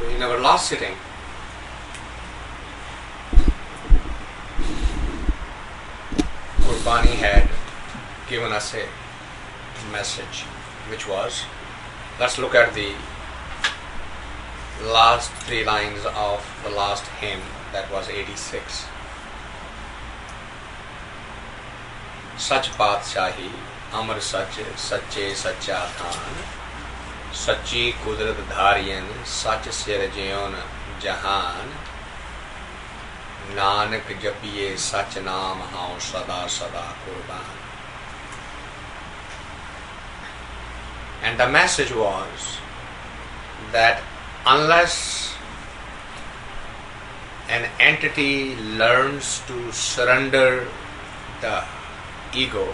In our last sitting, Gurbani had given us a message, which was, let's look at the last three lines of the last hymn, that was 86. Sach Patshahi, Amar Sach, Sache Sacha Than, Sachi Kudrat Dhariyan, Sach Sirjayon Jahan, Nanak Japiye Sach Naam Hao Sada Sada Qurban. And the message was that unless an entity learns to surrender the ego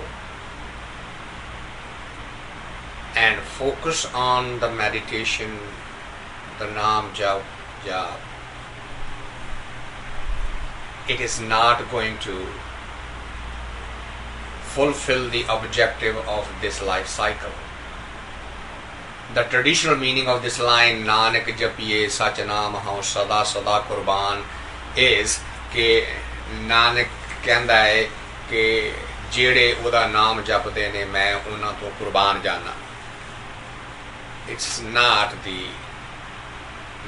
and focus on the meditation, the Naam Jap, it is not going to fulfill the objective of this life cycle. The traditional meaning of this line, Nanak Japiye Sach Naam Hao Sada Sada Qurban, is कि नानक कहता है कि जेड़े उदा नाम जपदे ने मैं उन्हां तो कुर्बान जाना. It's not the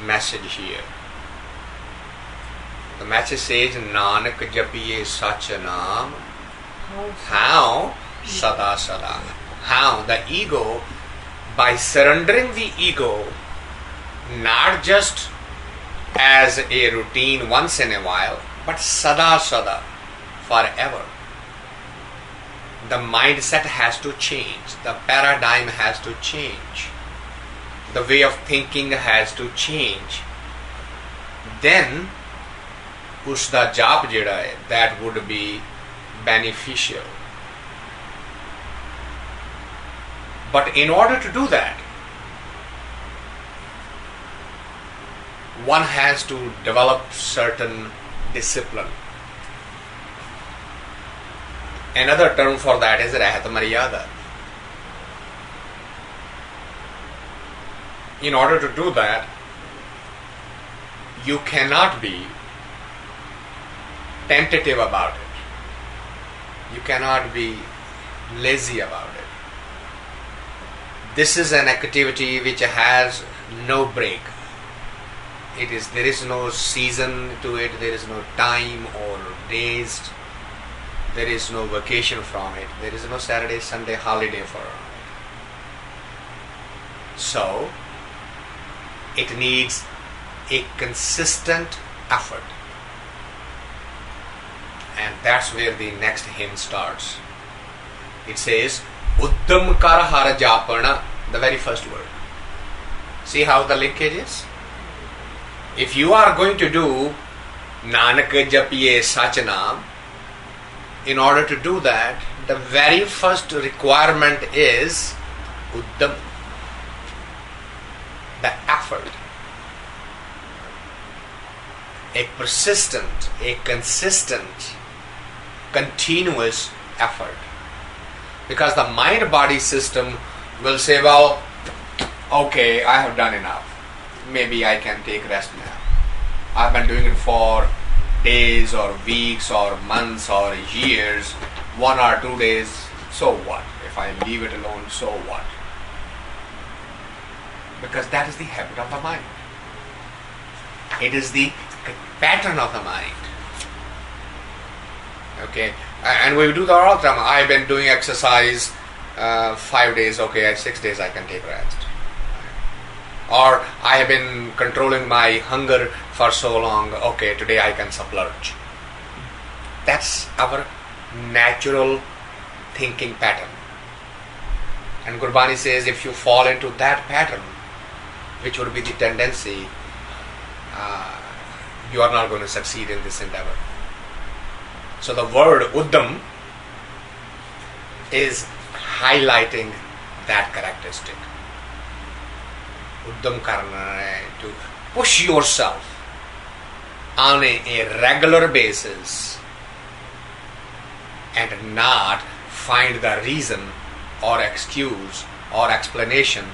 message here. The message says Nanak Japiye Sach Naam How Sada Sada. How the ego, by surrendering the ego, not just as a routine once in a while, but sada sada, forever. The mindset has to change, the paradigm has to change, the way of thinking has to change. Then usda jap jehda hai, that would be beneficial. But in order to do that, one has to develop certain discipline. Another term for that is Rahat Maryada. In order to do that, you cannot be tentative about it. You cannot be lazy about it. This is an activity which has no break. There is no season to it, there is no time or days, there is no vacation from it, there is no Saturday, Sunday holiday for it. So, it needs a consistent effort. And that's where the next hymn starts. It says, Udham kar har Jaapna, the very first word. See how the linkage is? If you are going to do Nanak Japiye Sach Naam, in order to do that, the very first requirement is Udham, the effort. A persistent, a consistent, continuous effort. Because the mind-body system will say, well, okay, I have done enough. Maybe I can take rest now. I've been doing it for days or weeks or months or years, 1 or 2 days, so what? If I leave it alone, so what? Because that is the habit of the mind. It is the pattern of the mind. Okay, and we do that all the time. I've been doing exercise 5 days, okay, at 6 days I can take rest. Or I have been controlling my hunger for so long, okay, today I can splurge. That's our natural thinking pattern. And Gurbani says if you fall into that pattern, which would be the tendency, you are not going to succeed in this endeavor. So the word Udham is highlighting that characteristic. Udham karna hai, to push yourself on a regular basis and not find the reason or excuse or explanation,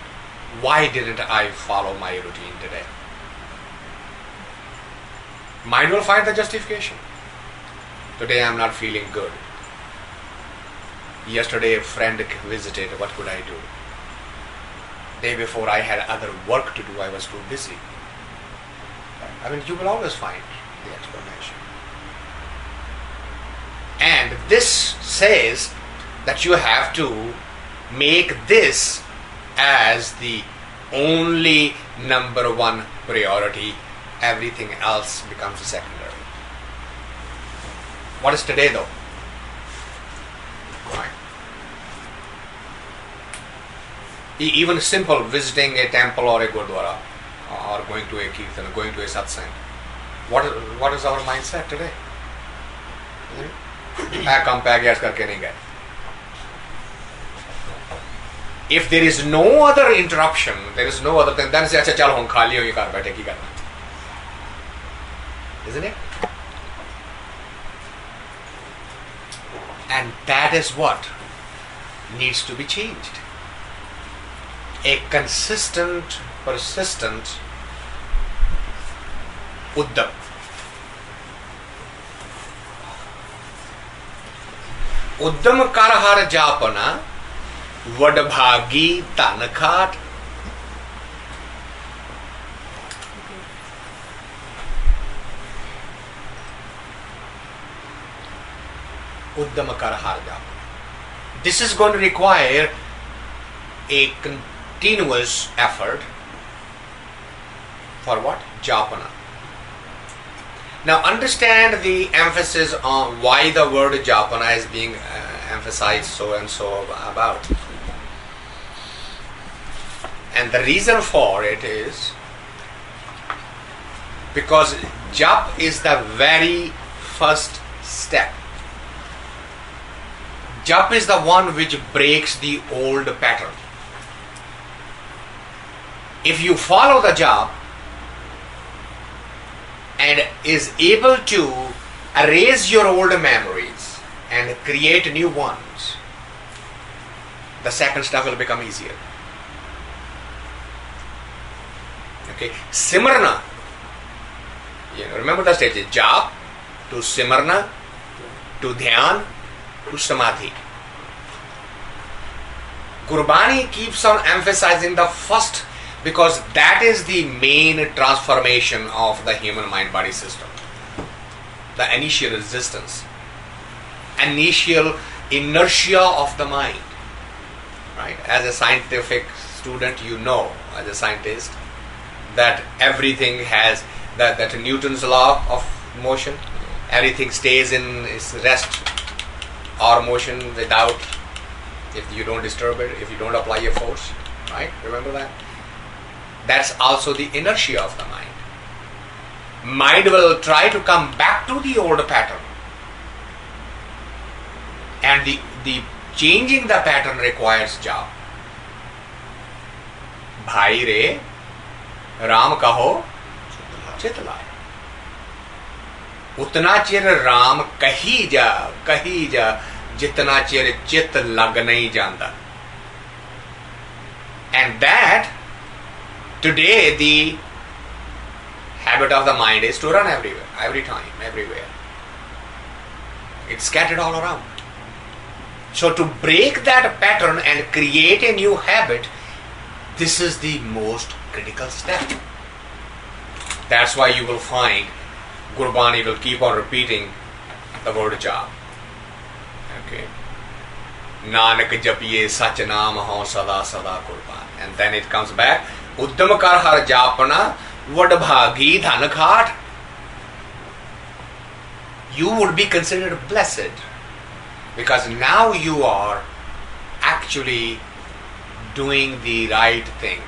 why didn't I follow my routine today? Mind will find the justification. Today I am not feeling good. Yesterday a friend visited, what could I do? Day before I had other work to do, I was too busy. I mean, you will always find the explanation. And this says that you have to make this as the only number one priority. Everything else becomes secondary. What is today though? Right. Even simple visiting a temple or a gurdwara, or going to a kirtan, going to a satsang. What is our mindset today? If there is no other interruption, there is no other thing, then say, "Acha chal hum khali ho ye kar baithe ki karna." Isn't it? And that is what needs to be changed. A consistent, persistent Udham. Udham kar har Jaapna, vadbhagi tan khat. Udham kar har Jaapna. This is going to require a continuous effort for what? Jaapna. Now understand the emphasis on why the word Jaapna is being emphasized so and so about. And the reason for it is because Jap is the very first step. Jap is the one which breaks the old pattern. If you follow the jap and is able to erase your old memories and create new ones, the second step will become easier. Okay, Simarna. Remember the stages: jap to Simarna to Dhyan to Samadhi. Gurbani keeps on emphasizing the first because that is the main transformation of the human mind-body system. The initial resistance, initial inertia of the mind. Right? As a scientific student, you know, as a scientist, that everything has that Newton's law of motion. Everything stays in its rest or motion without, if you don't disturb it, if you don't apply a force. Right? Remember that? That's also the inertia of the mind. Mind will try to come back to the old pattern. And the changing the pattern requires jap. Bhai re, Ram kaho, chit laye. Utna chir Ram kahi ja, jitna chir chit lag nahi janda. And that today the habit of the mind is to run everywhere, every time, everywhere. It's scattered all around. So to break that pattern and create a new habit, this is the most critical step. That's why you will find Gurbani will keep on repeating the word jap. Okay. Nanak japiye sach naam ho sada sada Gurban. And then it comes back. Udham kar har Jaapna, vadbhagi dhan khat. You would be considered blessed because now you are actually doing the right thing.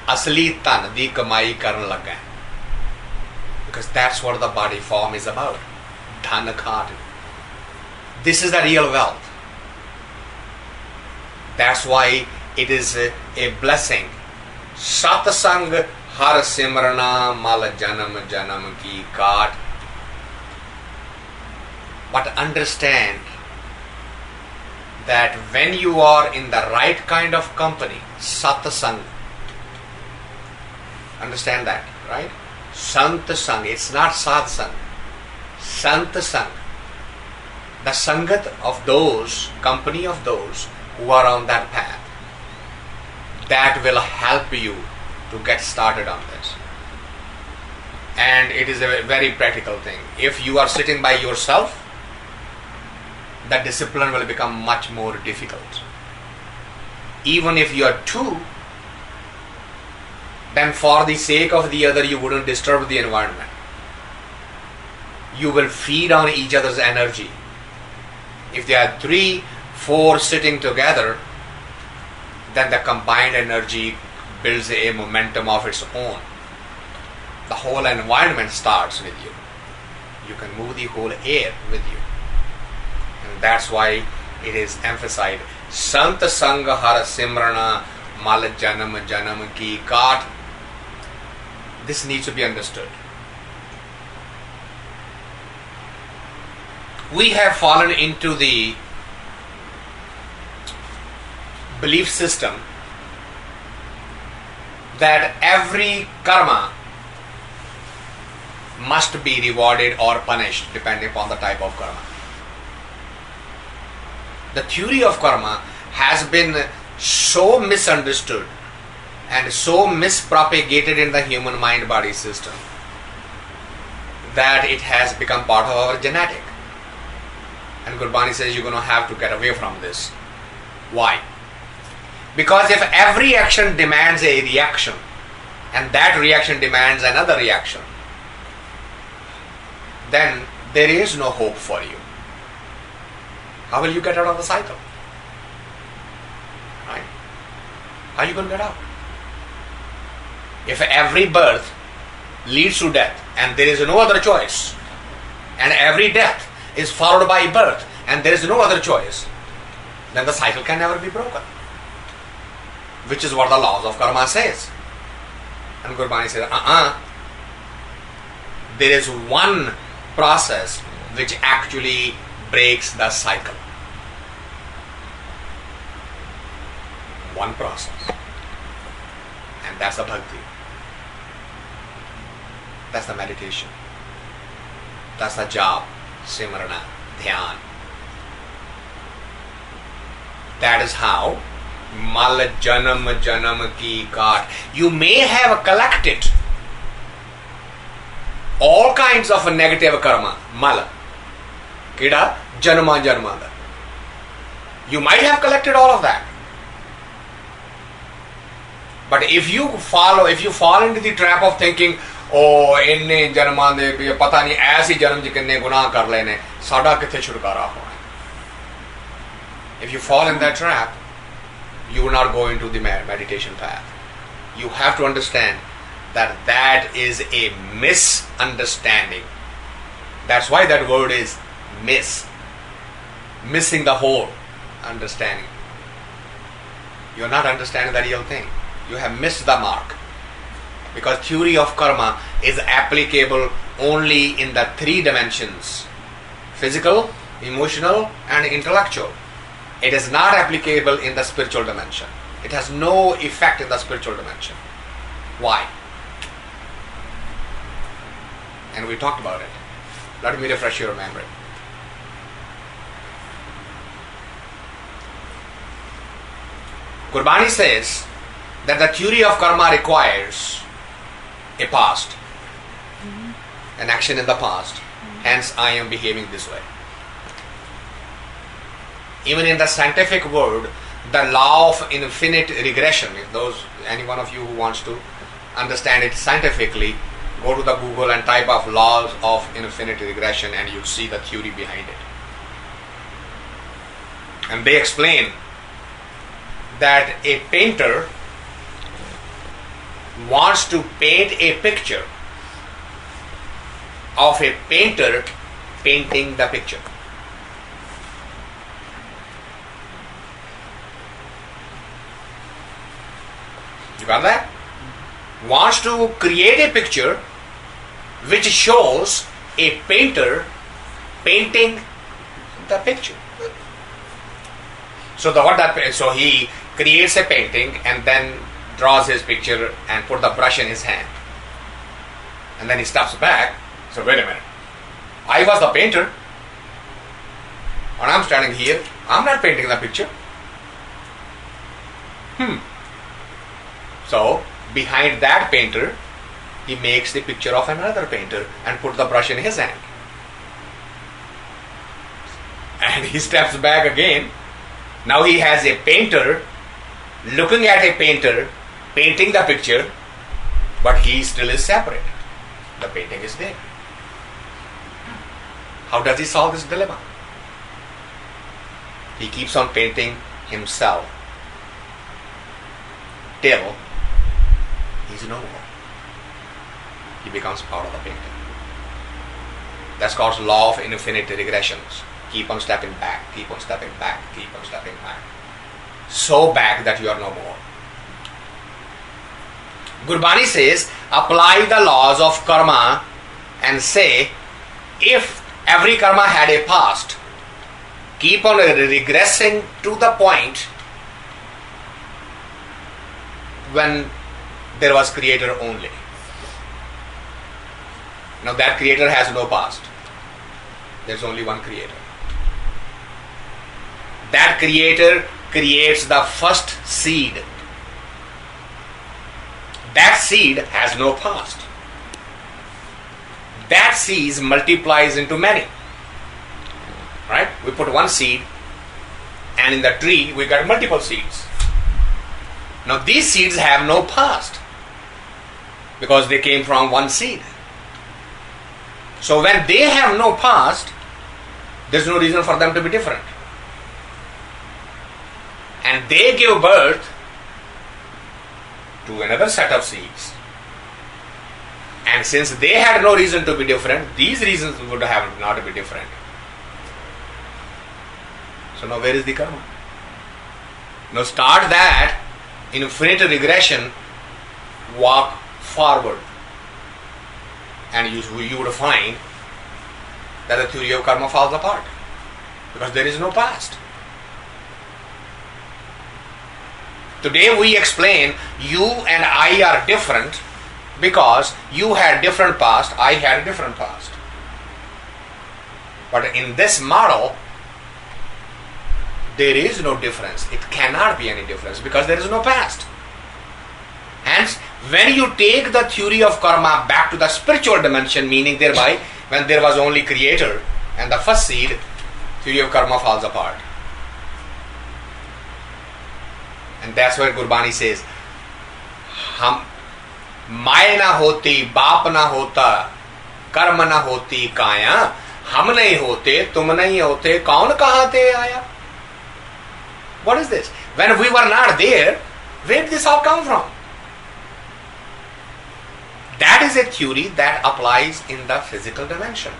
Asli tan di kamai karan laga. Because that's what the body form is about. Dhan khat. This is the real wealth. That's why it is a blessing. Satsang har simrana mal janam janam ki kaat. But understand that when you are in the right kind of company, satsang, understand that, right? Sant Sang. It's not Sad Sang. Sant Sang. The Sangat of those, company of those who are on that path. That will help you to get started on this. And it is a very practical thing. If you are sitting by yourself, the discipline will become much more difficult. Even if you are two, then for the sake of the other, you wouldn't disturb the environment. You will feed on each other's energy. If there are 3, 4 sitting together, then the combined energy builds a momentum of its own. The whole environment starts with you. You can move the whole air with you. And that's why it is emphasized. Sant Sang Har Simrana Mal Janam Janam Ki Kaat. This needs to be understood. We have fallen into the belief system that every karma must be rewarded or punished depending upon the type of karma. The theory of karma has been so misunderstood and so mispropagated in the human mind-body system that it has become part of our genetic. And Gurbani says you're going to have to get away from this. Why? Because if every action demands a reaction, and that reaction demands another reaction, then there is no hope for you. How will you get out of the cycle? Right? How are you going to get out? If every birth leads to death and there is no other choice, and every death is followed by birth and there is no other choice, then the cycle can never be broken. Which is what the laws of karma says. And Gurbani says, there is one process which actually breaks the cycle. One process. And that's the bhakti. That's the meditation. That's the jap, simrana, dhyan. That is how mal janam janam ki kaat. You may have collected all kinds of negative karma, mal, kida, janma janma. You might have collected all of that. But if you fall into the trap of thinking, oh, inne janman de pata nahi aisi janam ch kinne gunah kar lene, sada kithe chhutkara hona. If you fall in that trap, you will not go into the meditation path. You have to understand that that is a misunderstanding. That's why that word is missing the whole understanding. You are not understanding the real thing. You have missed the mark. Because theory of karma is applicable only in the 3 dimensions: physical, emotional, and intellectual. It is not applicable in the spiritual dimension. It has no effect in the spiritual dimension. Why? And we talked about it. Let me refresh your memory. Gurbani says that the theory of karma requires a past, an action in the past. Hence, I am behaving this way. Even in the scientific world, the law of infinite regression, if any one of you who wants to understand it scientifically, go to the Google and type of laws of infinite regression and you'll see the theory behind it. And they explain that a painter wants to paint a picture of a painter painting the picture. You got that? Wants to create a picture which shows a painter painting the picture. So he creates a painting and then draws his picture and put the brush in his hand. And then he steps back. So wait a minute. I was the painter. And I'm standing here. I'm not painting the picture. So behind that painter, he makes the picture of another painter and put the brush in his hand. And he steps back again. Now he has a painter looking at a painter painting the picture, but he still is separate. The painting is there. How does he solve this dilemma? He keeps on painting himself till he's no more. He becomes part of the painting. That's called law of infinite regressions. Keep on stepping back, keep on stepping back, keep on stepping back. So back that you are no more. Gurbani says, apply the laws of karma and say, if every karma had a past, keep on regressing to the point when there was creator only. Now that creator has no past. There's only one creator. That creator creates the first seed. That seed has no past. That seed multiplies into many. Right? We put one seed and in the tree we got multiple seeds. Now these seeds have no past because they came from one seed. So when they have no past, there's no reason for them to be different. And they give birth to another set of seeds. And since they had no reason to be different, these reasons would have not to be different. So now where is the karma? Now start that infinite regression, walk forward. And you would find that the theory of karma falls apart. Because there is no past. Today we explain you and I are different because you had different past, I had a different past. But in this model, there is no difference. It cannot be any difference because there is no past. Hence, when you take the theory of karma back to the spiritual dimension, meaning thereby when there was only creator and the first seed, theory of karma falls apart. And that's where Gurbani says, हम my ना होती, बाप ना होता, कर्म ना होती काया, हम नहीं होते, तुम नहीं होते, कौन कहाँ ते आया? What is this? When we were not there, where did this all come from? That is a theory that applies in the physical dimension.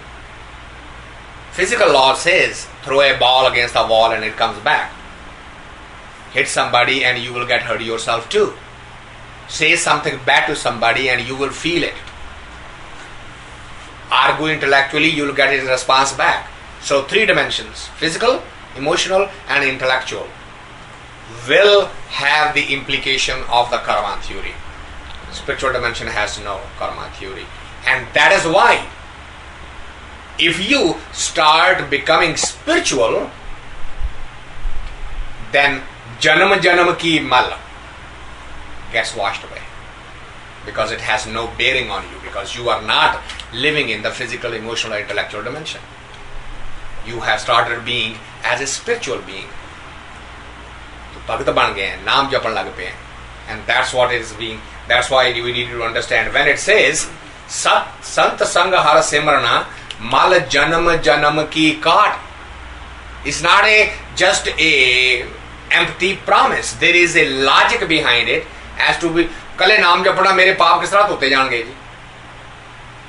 Physical law says, throw a ball against a wall and it comes back. Hit somebody and you will get hurt yourself too. Say something bad to somebody and you will feel it. Argue intellectually, you will get his response back. So 3 dimensions, physical, emotional and intellectual, will have the implication of the karma theory. Spiritual dimension has no karma theory. And that is why if you start becoming spiritual, then Janam Janam ki mal gets washed away. Because it has no bearing on you. Because you are not living in the physical, emotional, intellectual dimension. You have started being as a spiritual being. Bhakt ban gaye, naam japan lag pe. And that's what is being, that's why we need to understand. When it says, Sat Sant Sangha Hara Simrana Mal Janam Janam ki Kaat. It's not just a empty promise. There is a logic behind it as to be kale naam japna mere paap kis tarah hote jange ji.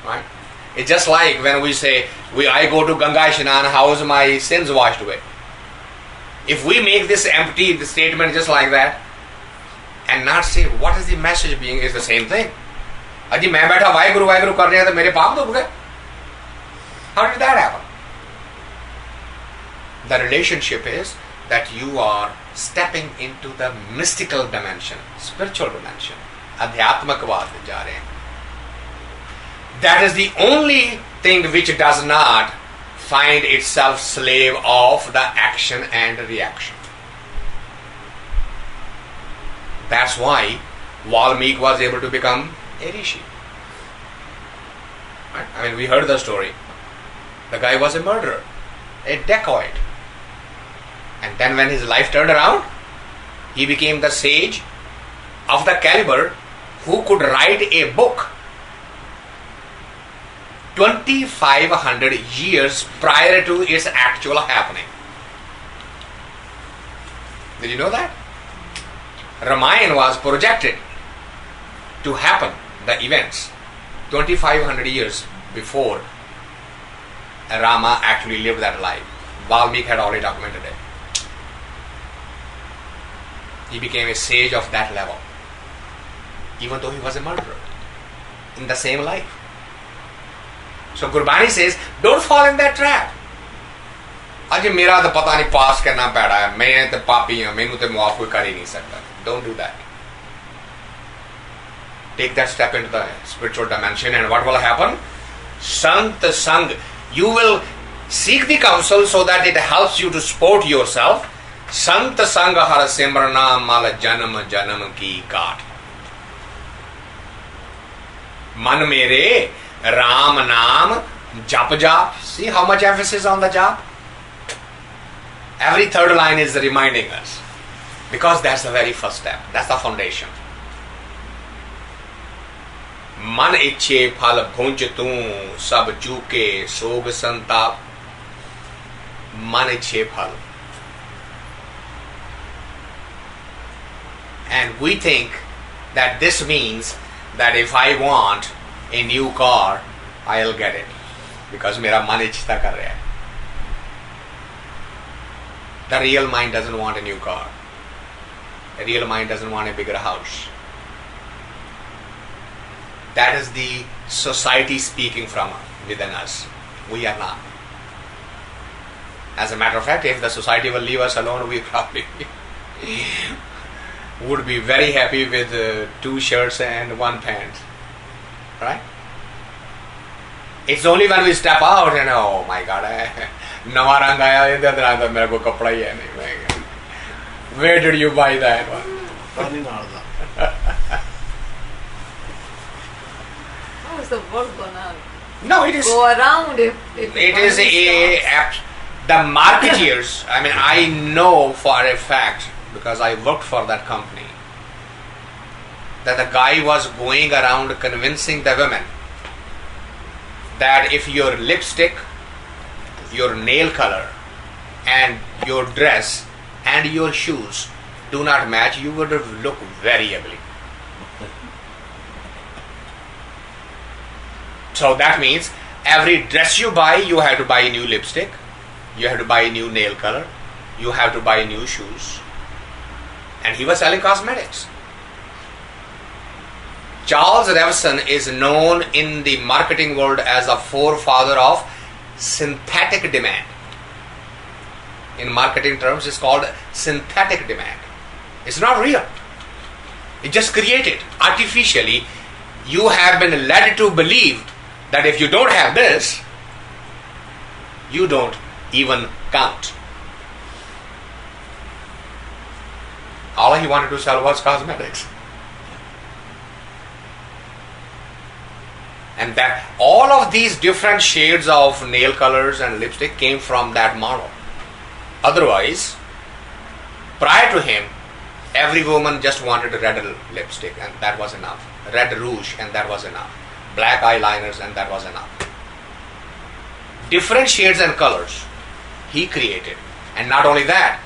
Right? It's just like when we say I go to Ganga Ishnan, how is my sins washed away? If we make this empty statement just like that and not say what is the message being, is the same thing. Aji main baitha Vaheguru kar raha to mere paap dub gaye. How did that happen? The relationship is that you are stepping into the mystical dimension, spiritual dimension. Adhyatmakvad ja rahe hain. That is the only thing which does not find itself slave of the action and reaction. That's why Valmiki was able to become a rishi. Right? I mean, we heard the story. The guy was a murderer, a dacoit. And then when his life turned around, he became the sage of the caliber who could write a book 2,500 years prior to its actual happening. Did you know that? Ramayana was projected to happen, the events, 2,500 years before Rama actually lived that life. Valmiki had already documented it. He became a sage of that level, even though he was a murderer in the same life. So Gurbani says, don't fall in that trap. Aj mera to pata nahi pass karna peda hai, main te papi haan, mainu te maaf koi kar hi nahi sakta. Don't do that. Take that step into the spiritual dimension, and what will happen? Sant Sang. You will seek the counsel so that it helps you to support yourself. Sant Sang har simrana mal janam janam ki kaat. Man mere Ram Naam jap jap. See how much emphasis on the jap? Every third line is reminding us. Because that's the very first step. That's the foundation. Man ichhe phal bhunj tu sab chuke sog santap. Man ichhe phal. And we think that this means that if I want a new car, I'll get it. Because mera man ichhta kar raha hai. The real mind doesn't want a new car. The real mind doesn't want a bigger house. That is the society speaking from within us. We are not. As a matter of fact, if the society will leave us alone, we probably would be very happy with 2 shirts and 1 pant. Right? It's only when we step out and oh my God, nawa rang aaya idhar rang mere ko kapda hi hai nahi. Where did you buy that one? How is the world gonna No, it is. go around if It is the marketeers. I mean, I know for a fact because I worked for that company that the guy was going around convincing the women that if your lipstick, your nail color, and your dress and your shoes do not match, you would look very ugly. So that means every dress you buy, you have to buy a new lipstick, you have to buy a new nail color, you have to buy new shoes. And he was selling cosmetics. Charles Revson is known in the marketing world as a forefather of synthetic demand. In marketing terms, it's called synthetic demand. It's not real. It's just created artificially. You have been led to believe that if you don't have this, you don't even count. All he wanted to sell was cosmetics. And that all of these different shades of nail colors and lipstick came from that model. Otherwise, prior to him, every woman just wanted a red lipstick and that was enough. Red rouge and that was enough. Black eyeliners and that was enough. Different shades and colors he created. And not only that,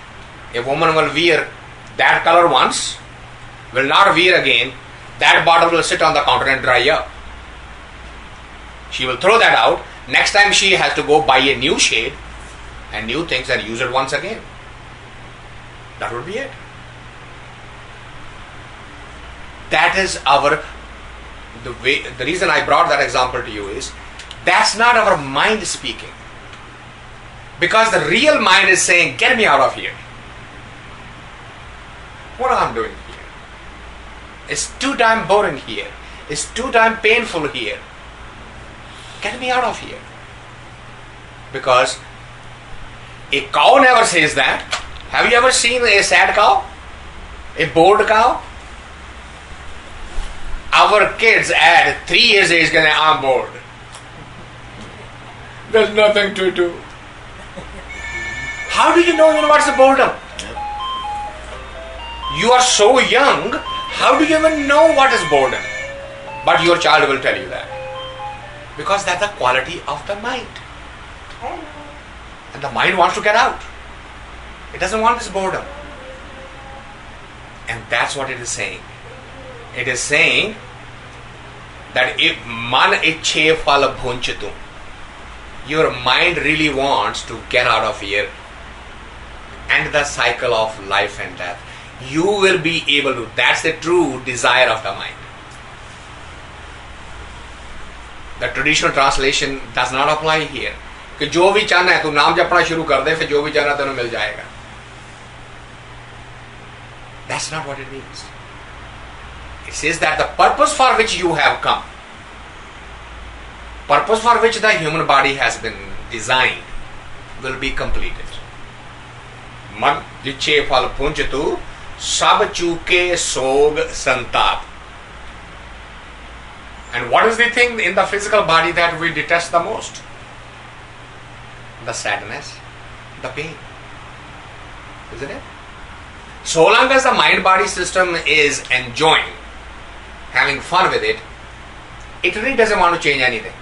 a woman will wear that color once, will not wear again, that bottle will sit on the counter and dry up. She will throw that out. Next time she has to go buy a new shade and new things and use it once again. That would be it. That is the reason I brought that example to you is that's not our mind speaking. Because the real mind is saying, get me out of here. What am I doing here? It's too damn boring here. It's too damn painful here. Get me out of here. Because a cow never says that. Have you ever seen a sad cow? A bored cow? Our kids at 3 years age can say, I'm bored. There's nothing to do. How do you know what's the boredom? You are so young, how do you even know what is boredom? But your child will tell you that. Because that's the quality of the mind. And the mind wants to get out. It doesn't want this boredom. And that's what it is saying. It is saying that if man ichhe phal bhunchatu, your mind really wants to get out of here, end the cycle of life and death. You will be able to. That's the true desire of the mind. The traditional translation does not apply here. कि जो भी चाहना है तू नाम जपना शुरू कर दे, फिर जो भी चाहना तेरे मिल जाएगा. That's not what it means. It says that the purpose for which you have come, purpose for which the human body has been designed, will be completed. मन जिच्छे फल पुंजतु सब चूके सोग संताप. And what is the thing in the physical body that we detest the most? The sadness, the pain. Isn't it? So long as the mind-body system is enjoying, having fun with it, it really doesn't want to change anything.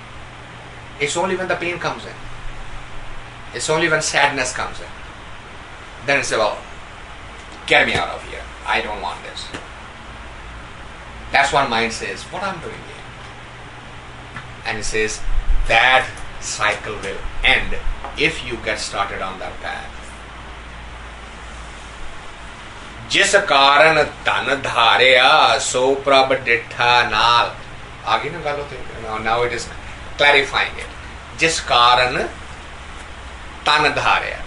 It's only when the pain comes in. It's only when sadness comes in. Then it's well, get me out of here. I don't want this. That's what mind says, what I'm doing here. And it says that cycle will end if you get started on that path. जिस कारण तन धारिया सो प्रभ डिठा नाल. आगे ना गल होती. Now it is clarifying it. जिस कारण तन धारिया.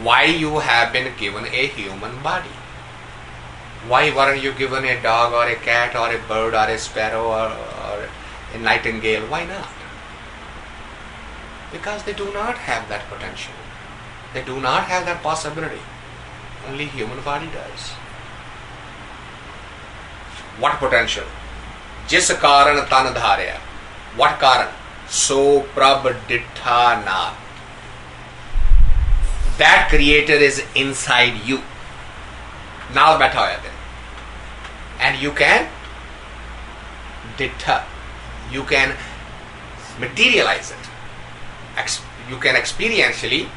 Why you have been given a human body? Why weren't you given a dog or a cat or a bird or a sparrow or a nightingale? Why not? Because they do not have that potential. They do not have that possibility. Only human body does. What potential? Jis karan tan dharya. What karan? So prab dittha na. That creator is inside you. Now बैठा होया है. And you can dittha. You can materialize it. You can experientially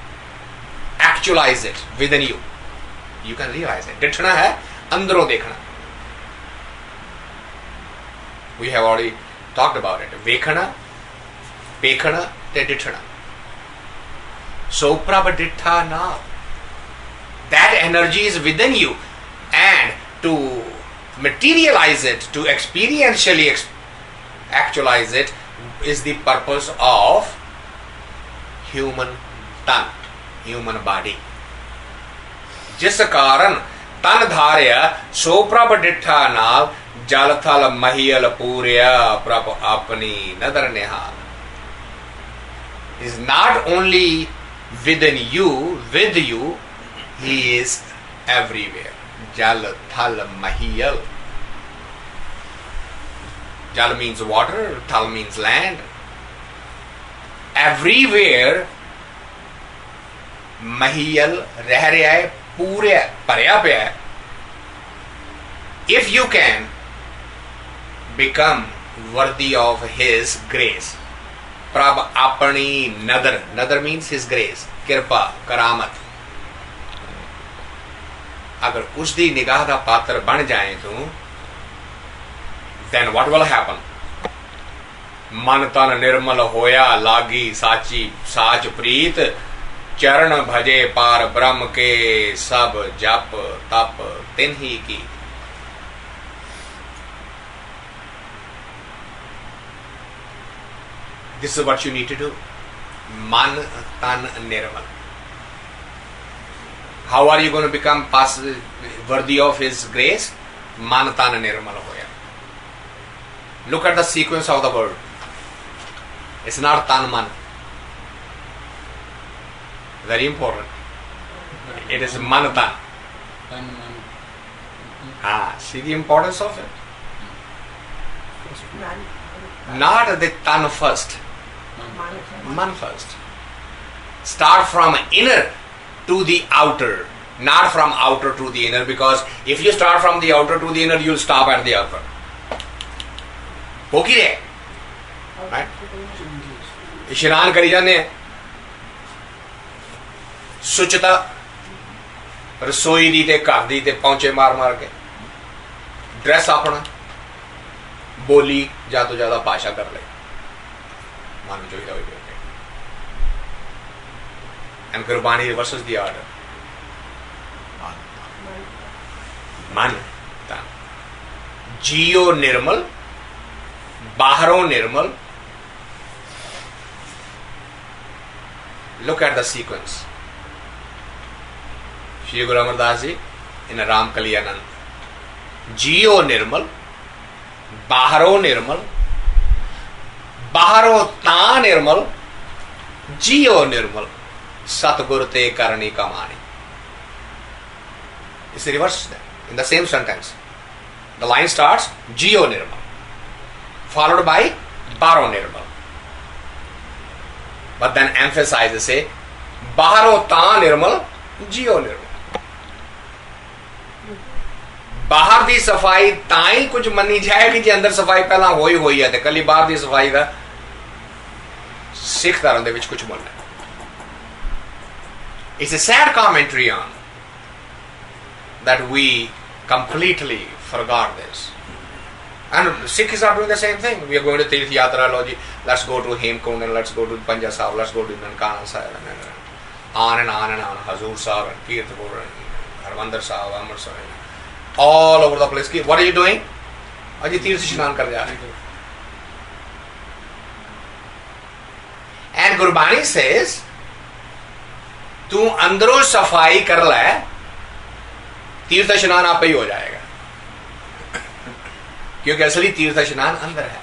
actualize it within you. You can realize it. Ditthna है अंदरों देखना. We have already talked about it. Vekhana, pekhana, te ditthna. So prabhadittha now. That energy is within you, and to materialize it, to experientially actualize it, is the purpose of human tan, human body. जिस कारण तन धार्य सो प्रभ डिठा नाल जल थल महियल पूर्या प्रभ अपनी नदर निहाल. Is not only within you, with you, he is everywhere. Jal thal mahiyal. Jal means water, thal means land. Everywhere mahiyal reh rहा है, पूरे भरया पे है. If you can become worthy of his grace, प्रभ अपनी नदर, नदर means his grace, कृपा, करामत. अगर उसकी निगाह का पात्र बन जाए तो then what will happen? मन तन निर्मल होया लागी साची साच प्रीत चरण भजे पार ब्रह्म के सब जप तप तिन्ही की. This is what you need to do. Man tan nirmal. How are you going to become worthy of his grace? Man tan nirmal hoya. Look at the sequence of the word. It's not tan man. Very important. It is man tan. See the importance of it? Not the tan first. Man first. Start from inner to the outer, not from outer to the inner, because if you start from the outer to the inner, you'll stop at the upper. Okay? Right? इशनान करी जाने सुचता रसोई दी ते घर दी ते पहुंचे मार मार के ड्रेस अपना बोली ज्यादा तो ज्यादा भाषा कर ले मन जो ही and Gurbani reverses the order मन तन जियो निर्मल बाहरों निर्मल. Look at the sequence. Shri Guru Amardas Ji in a Ram Kalyanand. Jiyo Nirmal, Baharo Nirmal, Baharo Ta Nirmal, Jiyo Nirmal, Satguru Te Karani Kamani. It's the reverse there, in the same sentence. The line starts Jiyo Nirmal, followed by Baro Nirmal. But then emphasizes say Baharo Ta Nirmal, Jiyo Nirmal. बाहर दी सफाई ताई कुछ money जाएगी जे अंदर सफाई पहला होई है ते कली बाहर दी सफाई दा सिख धर्म दे विच कुछ बोलना. It's a sad commentary on that we completely forgot this. And Sikhs are doing the same thing. We are going to Tirth Yatra, Loji. Let's go to Hemkund and let's go to Panja Sahib, let's go to Nankana Sahib, and on and on and on. Hazur Sahib and Kirtapur and Harmandir Sahib, Amritsar. All over the place. What are you doing? Aji Tirth Shnan kar ja rahe. And Gurbani says, तू अंदरों सफाई कर ले, तीर्थ स्नान आप ही हो जाएगा. क्योंकि असली तीर्थ स्नान अंदर है.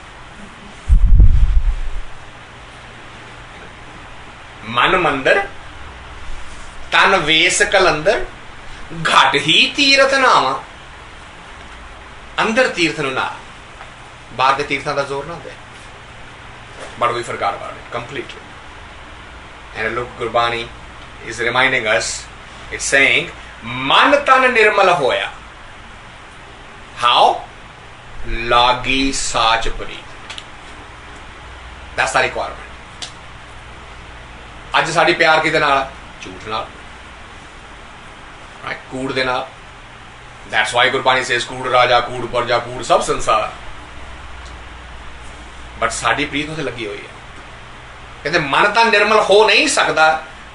मन मंदिर तन वेस कलंदर घट ही तीर्थ नावा. अंदर तीर्थ नु ना बाहर के तीर्थों का जोर ना दे. But we forgot about it completely. And look, Gurbani is reminding us, it's saying मन तन निर्मल होया. How? लागी साच परी. That's the requirement. आज साड़ी प्यार किदे नाल? झूठ नाल. Right? कूड़ दे नाल. That's why Gurbani says कूड़ राजा कूड़ प्रजा कूड़ सब संसार. But साड़ी प्रीत उसे लगी हुई है. कहते मन तां निर्मल हो नहीं सकता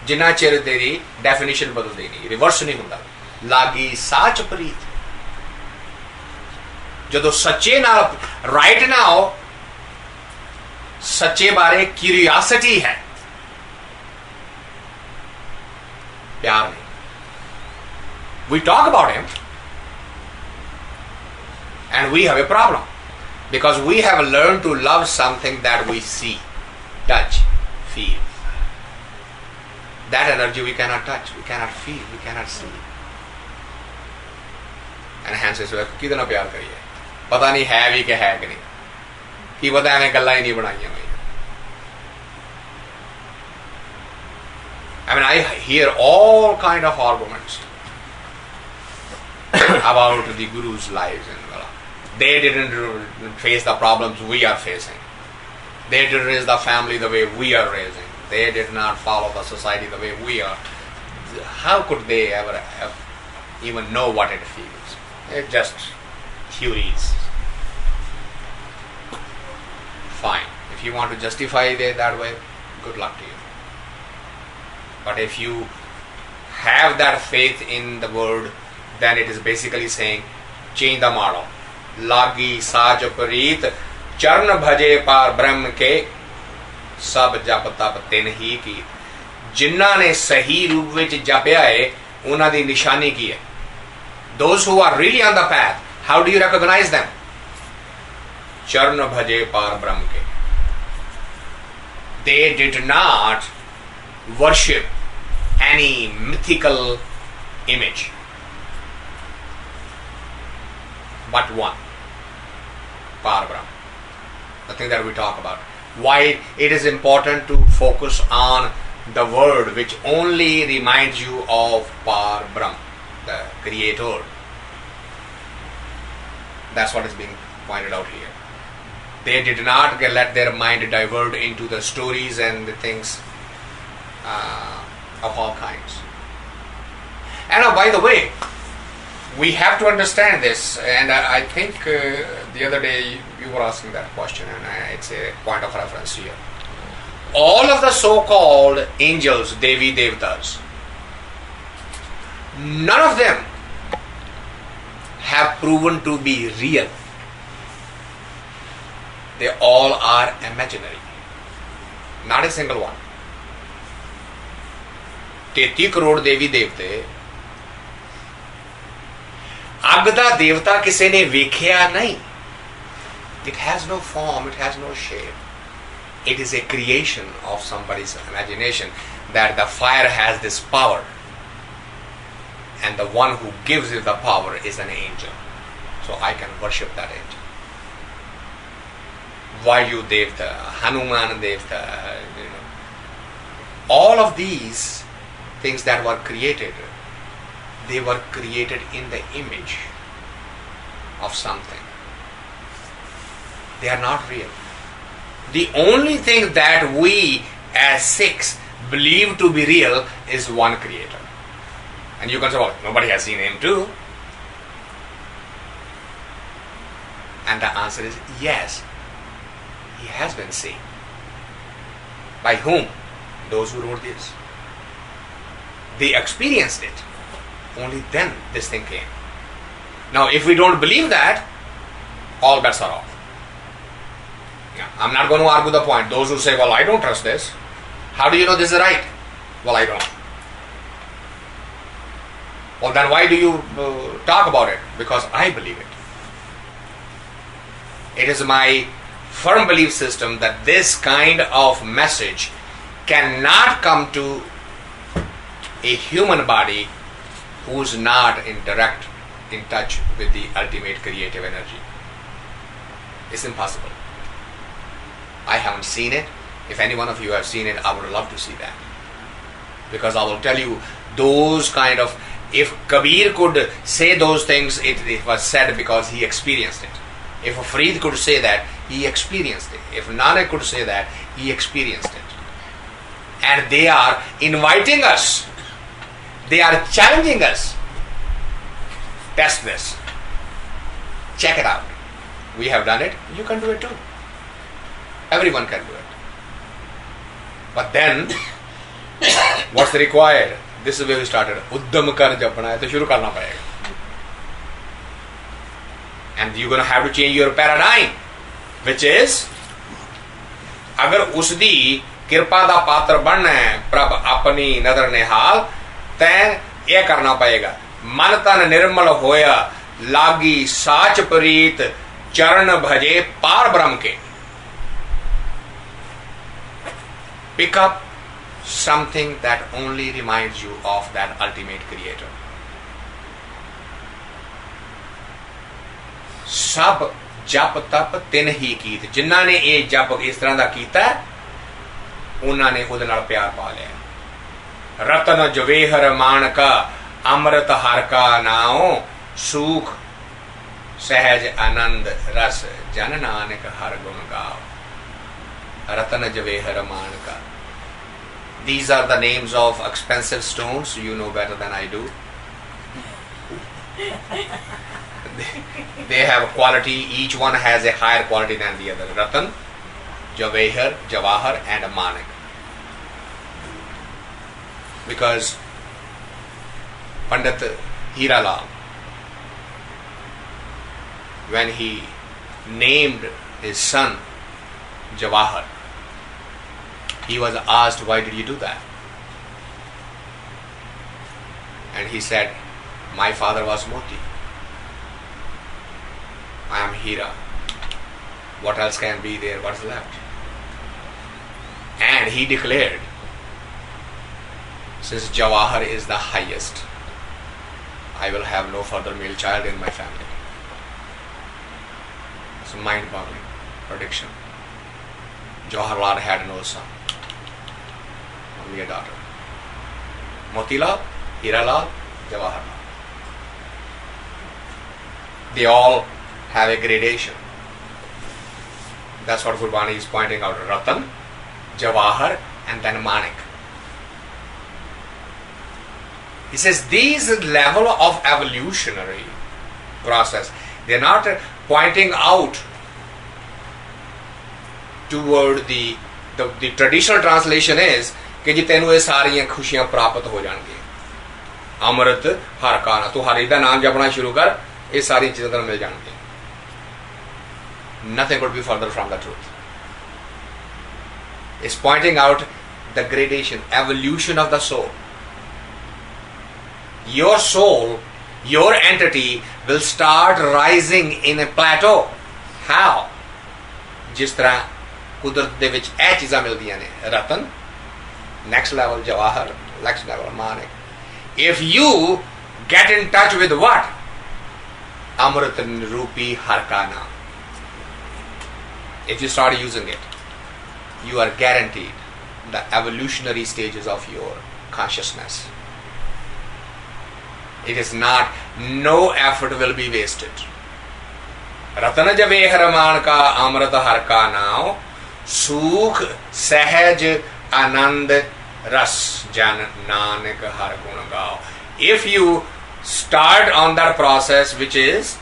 जिन्ना चिर तेरी डेफिनेशन बदल देनी. रिवर्स नहीं होता. लागी साच प्रीत. जो सच्चे ना राइट ना हो, सच्चे बारे क्यूरियोसिटी है, प्यार नहीं. We talk about him and we have a problem because we have learned to love something that we see, touch, feel. That energy we cannot touch, we cannot feel, we cannot see. And hence is कितना प्यार करिए, पता नहीं है भी क्या है कि नहीं, कि पता है गल्ला ही नहीं बनाई हुई. I mean, I hear all kind of arguments about the Guru's lives, and they didn't face the problems we are facing. They didn't raise the family the way we are raising. They did not follow the society the way we are. How could they ever even know what it feels? It's just theories. Fine. If you want to justify it that way, good luck to you. But if you have that faith in the word, then it is basically saying, change the model. Lagi saj parit चरण भजे पार ब्रह्म के सब जप तप तिन ही की. जिन्ना ने सही रूप विच जपया है उन्हां दी निशानी की है. Those who are really on the path, how do you recognize them? चरण भजे पार ब्रह्म के. They did not worship any mythical image, but one, Par Brahma. The thing that we talk about. Why it is important to focus on the word which only reminds you of Par Brahma, the Creator. That's what is being pointed out here. They did not let their mind divert into the stories and the things of all kinds. And by the way, we have to understand this, and I think the other day you were asking that question, and it's a point of reference here. All of the so-called angels, Devi Devtas, none of them have proven to be real. They all are imaginary. Not a single one. 33 crore देवी देवते, अग दा देवता किसी ने वेख्या नहीं. It has no form, it has no shape. It is a creation of somebody's imagination that the fire has this power, and the one who gives it the power is an angel. So I can worship that angel. Vayu Devta, Hanuman Devta, all of these things that were created, they were created in the image of something. They are not real. The only thing that we as Sikhs believe to be real is one creator. And you can say, well, nobody has seen him too. And the answer is yes. He has been seen. By whom? Those who wrote this. They experienced it. Only then this thing came. Now, if we don't believe that, all bets are off. Yeah, I'm not going to argue the point. Those who say, well, I don't trust this. How do you know this is right? Well, I don't. Well, then why do you talk about it? Because I believe it. It is my firm belief system that this kind of message cannot come to a human body who is not in touch with the ultimate creative energy. It's impossible. I haven't seen it. If any one of you have seen it, I would love to see that. Because I will tell you, those kind of, if Kabir could say those things, it was said because he experienced it. If Farid could say that, he experienced it. If Nanak could say that, he experienced it. And they are inviting us. They are challenging us. Test this. Check it out. We have done it. You can do it too. Everyone can do it. But then, what's required? This is where we started. Udham kar Jaapna hai, to shuru karna padega. And you're going to have to change your paradigm, which is, अगर उसदी कृपा दा पात्र बनना है प्रभ अपनी नदर निहाल, तैं यह करना पड़ेगा. मन तन निर्मल होया लागी साच प्रीत चरण भजे पार ब्रह्म के. Pick up something that only reminds you of that ultimate creator. सब जप तप तिन ही कीत. जिन्ना ने ये जप इस तरह का कीता, उन्होंने उहदे नाल प्यार पा लिया. रतन जवेहर माणका अमृत हर का नाओ सुख सहज आनंद रस जन नानक हर गुण गाओ. Ratan Javeher Manka. These are the names of expensive stones. You know better than I do. They have quality. Each one has a higher quality than the other. Ratan, Javeher, Jawahar, and Manik. Because Pandit Hiralal, when he named his son Jawahar, he was asked, why did you do that? And he said, my father was Moti. I am Hira. What else can be there? What's left? And he declared, since Jawahar is the highest, I will have no further male child in my family. It's a mind-boggling prediction. Jawaharlal had no son, only a daughter. Motilal, Hiralal, Jawaharlal. They all have a gradation. That's what Gurbani is pointing out. Ratan, Jawahar, and then Manik. He says these level of evolutionary process, they're not pointing out toward the traditional translation is कि जी तेनू ये सारियां खुशियां प्राप्त हो जाएंगी अमृत हर का ना तू हरि दा नाम जपना शुरू कर ये सारी चीजें तेन मिल जाएंगी nothing could be further from the truth. It's pointing out the gradation, evolution of the soul. Your soul, your entity will start rising in a plateau. How? जिस तरह कुदरत दे विच ਇਹ ਚੀਜ਼ਾਂ ਮਿਲਦੀਆਂ ਨੇ ਰਤਨ next level Jawahar, next level Manik. If you get in touch with what? Amrit Rupi Harkana. If you start using it, you are guaranteed the evolutionary stages of your consciousness. It is not, no effort will be wasted. Ratana Jave Haraman ka Amrit Harkana, Sukh Sahaj Anand Ras Jan Nanak Har Gun Gao. If you start on that process, which is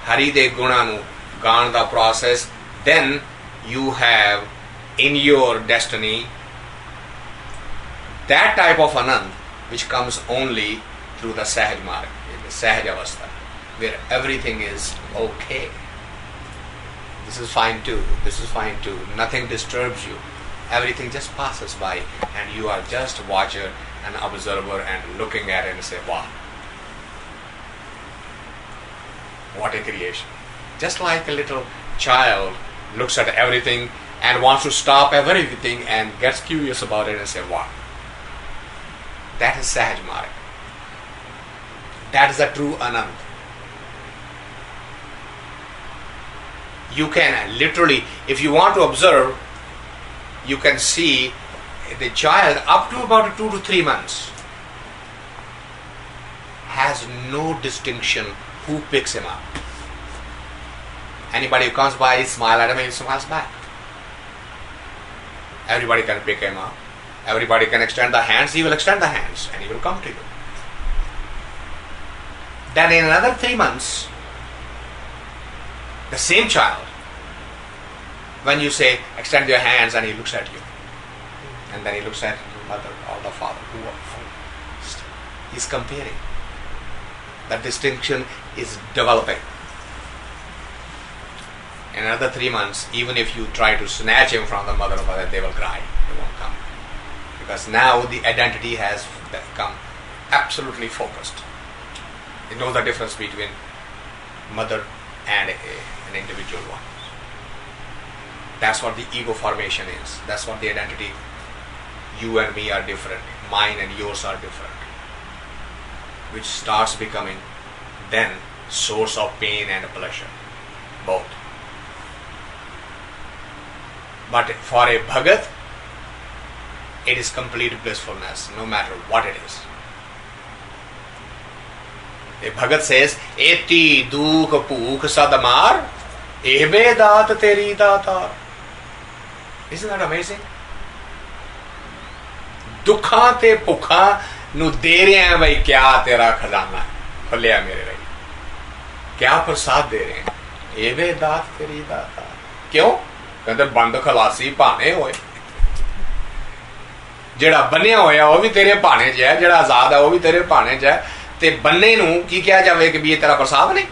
Hari De Gunanu Ganda process, then you have in your destiny that type of Anand which comes only through the Sahaj Marg, the Sahaj Avastha, where everything is okay. This is fine too, this is fine too, nothing disturbs you. Everything just passes by and you are just a watcher and observer and looking at it and say, wow, what a creation. Just like a little child looks at everything and wants to stop everything and gets curious about it and say, wow. That is Sahaj Marg. That is the true Anand. You can literally, if you want to observe, you can see the child up to about 2 to 3 months has no distinction who picks him up. Anybody who comes by, he smiles at him and he smiles back. Everybody can pick him up. Everybody can extend the hands, he will extend the hands and he will come to you. Then in another 3 months, the same child, when you say extend your hands and he looks at you, and then he looks at the mother or the father, he's comparing. That distinction is developing. In another 3 months, even if you try to snatch him from the mother or father, they will cry, they won't come. Because now the identity has become absolutely focused. It knows the difference between mother and an individual one. That's what the ego formation is. That's what the identity. You and me are different. Mine and yours are different. Which starts becoming then source of pain and pleasure. Both. But for a Bhagat, it is complete blissfulness, no matter what it is. A Bhagat says, Eti dukh pukh sadamar, ebe daat teri daatar. Isn't that amazing? Dukha te pukha nu de rahe hain bhai kya tera khazana hai. Khulya mere bhai. Kya prasad de rahe hain? Ebe daat teri daatar. Kyun? ਕਹਿੰਦੇ ਬੰਦ ਖਲਾਸੀ ਭਾਣੇ ਹੋਏ ਜਿਹੜਾ ਬੰਨਿਆ ਹੋਇਆ ਉਹ ਵੀ ਤੇਰੇ ਭਾਣੇ 'ਚ ਹੈ ਜਿਹੜਾ ਆਜ਼ਾਦ ਹੈ ਉਹ ਵੀ ਤੇਰੇ ਭਾਣੇ 'ਚ ਹੈ ਤੇ ਬੰਨੇ ਨੂੰ ਕੀ ਕਿਹਾ ਜਾਵੇ ਕਿ ਵੀ ਇਹ ਤੇਰਾ ਪ੍ਰਸਾਦ ਨਹੀਂ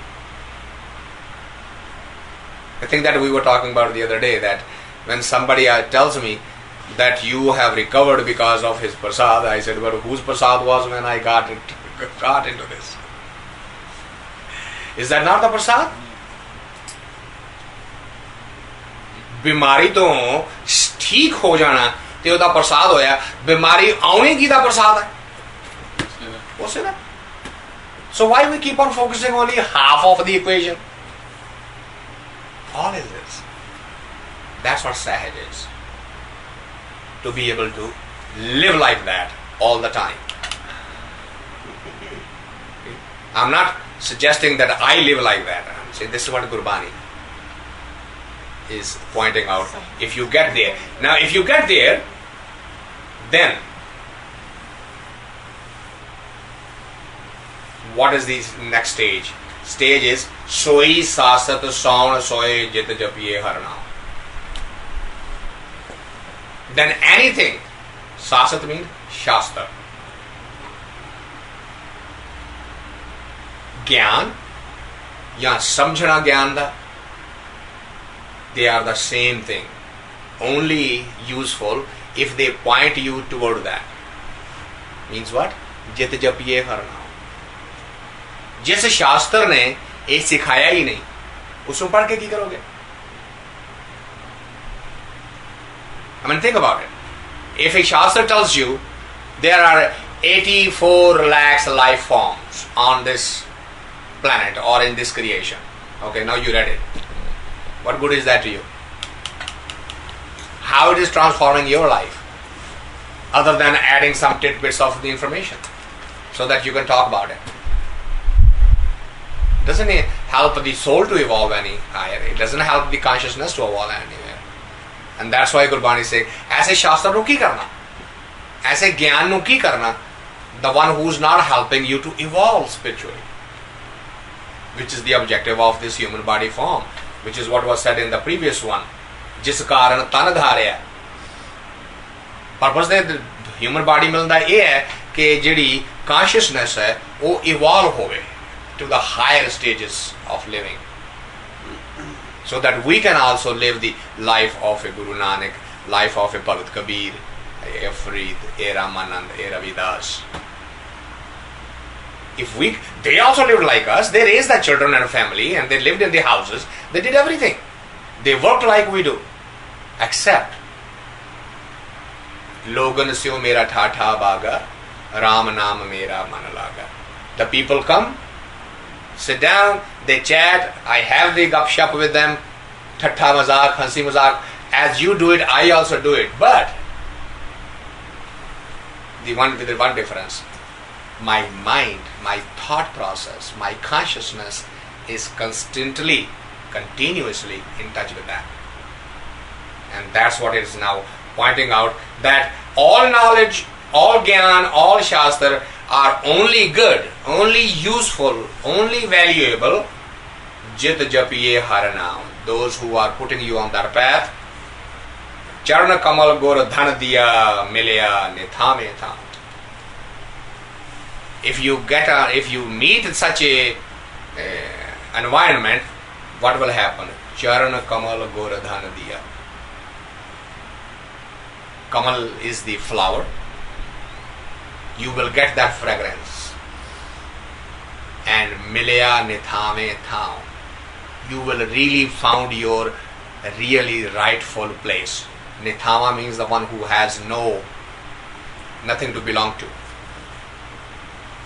I think that we were talking about the other day that when somebody tells me that you have recovered because of his prasad, I said, well, whose prasad was when I got into this? Is that not the prasad? बीमारी तो ठीक हो जाना ते ओदा प्रसाद होया, बीमारी आने की दा प्रसाद है उसे ना. So why we keep on focusing only half of the equation? All is this. That's what sahaj is. To be able to live like that all the time. I'm not suggesting that I live like that. I'm saying this is what Gurbani is pointing out. If you get there. Now if you get there, then what is the next stage? Stage is Soi Sasat Saun Soe Jit Japiye Har Naam. Then anything, Sasat means Shastra. Gyan या समझना ज्ञान दा, they are the same thing, only useful if they point you toward that. Means what? जित जपिए हर नाम. जिस शास्त्र ने ये सिखाया ही नहीं, उसको पढ़ के क्या करोगे? I mean, think about it. If a shastra tells you there are 84 lakhs life forms on this planet or in this creation, okay, now you read it. What good is that to you? How it is transforming your life, other than adding some tidbits of the information so that you can talk about it? Doesn't it help the soul to evolve any higher? It doesn't help the consciousness to evolve anywhere. And that's why Gurbani say, ऐसे शास्त्र नु की करना, ऐसे ज्ञान नु की करना, the one who's not helping you to evolve spiritually, which is the objective of this human body form, which is what was said in the previous one. जिस कारण तन धारिया. Purpose दे human body मिलता ये है कि जिड़ी consciousness है वो evolve होवे to the higher stages of living, so that we can also live the life of a Guru Nanak, life of a Bhagat Kabir, a Farid, a Ramanand, a Ravidas. If they also lived like us, they raised their children and family, and they lived in the houses, they did everything. They worked like we do, except Logan syo mera tha baga, Ram naam mera man laga. The people come, sit down, they chat, I have the gup shop with them, thatha mazak, hansi mazak. As you do it, I also do it. But with one difference, my mind, my thought process, my consciousness is constantly, continuously in touch with that. And that's what it is now pointing out, that all knowledge, all gyan, all shastra are only good, only useful, only valuable, jit japiye har naam, those who are putting you on that path. Charna kamal gor dhan diya milya nithame tham. If you meet such a environment, what will happen? Charna kamal gor dhan diya. Kamal is the flower. You will get that fragrance. And milya nithame tham. You will really found your really rightful place. Nithama means the one who has nothing to belong to.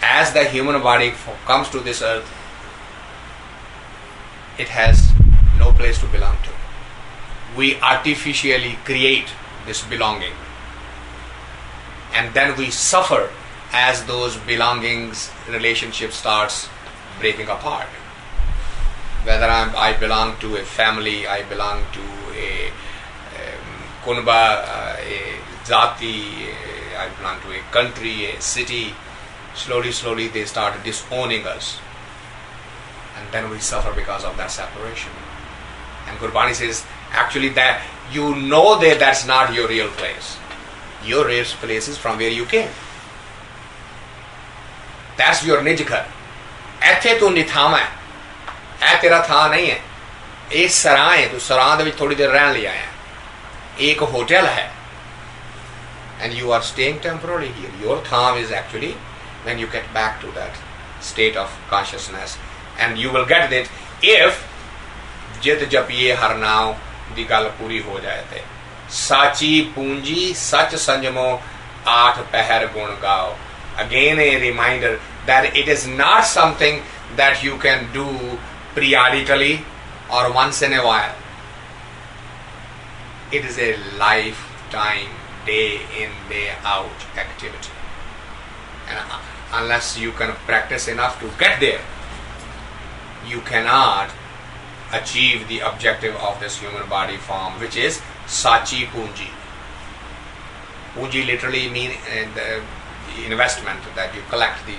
As the human body comes to this earth, it has no place to belong to. We artificially create this belonging, and then we suffer as those belongings relationship starts breaking apart. Whether I belong to a family, I belong to a kunba, a zati, I belong to a country, a city. Slowly they start disowning us, and then we suffer because of that separation. And Gurbani says, actually, that you know that that's not your real place. Your real place is from where you came. That's your nijghar. Aithe tu nithama hai. ਇਹ ਤੇਰਾ ਥਾਂ नहीं है, ਇਹ ਸਰਾਂ ਹੈ, ਤੂੰ ਸਰਾਂ ਦੇ ਵਿੱਚ ਥੋੜੀ ਦੇਰ ਰਹਿਣ ਲਈ ਆਇਆ, ਇੱਕ ਹੋਟਲ ਹੈ, and you are staying temporarily here. Your tham is actually when you get back to that state of consciousness, and you will get it if jit japiye har naam दी गल पूरी हो जाए थे। साची पूंजी सच संजमो आठ पहर गुण गाओ। Again a reminder that it is not something that you can do periodically or once in a while. It is a lifetime, day in, day out activity. And unless you can practice enough to get there, you cannot achieve the objective of this human body form, which is Sachi Punji. Punji literally mean the investment that you collect, the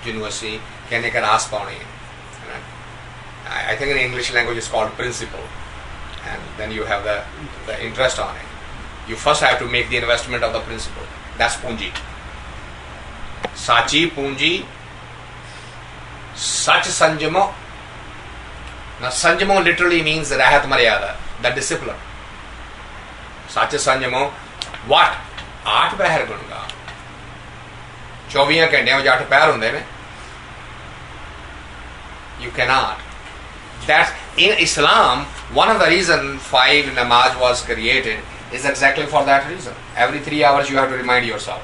university कहने का रास पाने। I think in English language it's called principal, and then you have the interest on it. You first have to make the investment of the principal. That's Punji. Sachi Punji Sach Sanjamo. Now Sanjamo literally means Rahat Maryada, the discipline. Sach Sanjamo, what? 8 पहर गुण गा। 24 घंटे में 8 पैर होंगे ने। You cannot. That's in Islam, one of the reasons 5 namaz was created is exactly for that reason. Every 3 hours you have to remind yourself.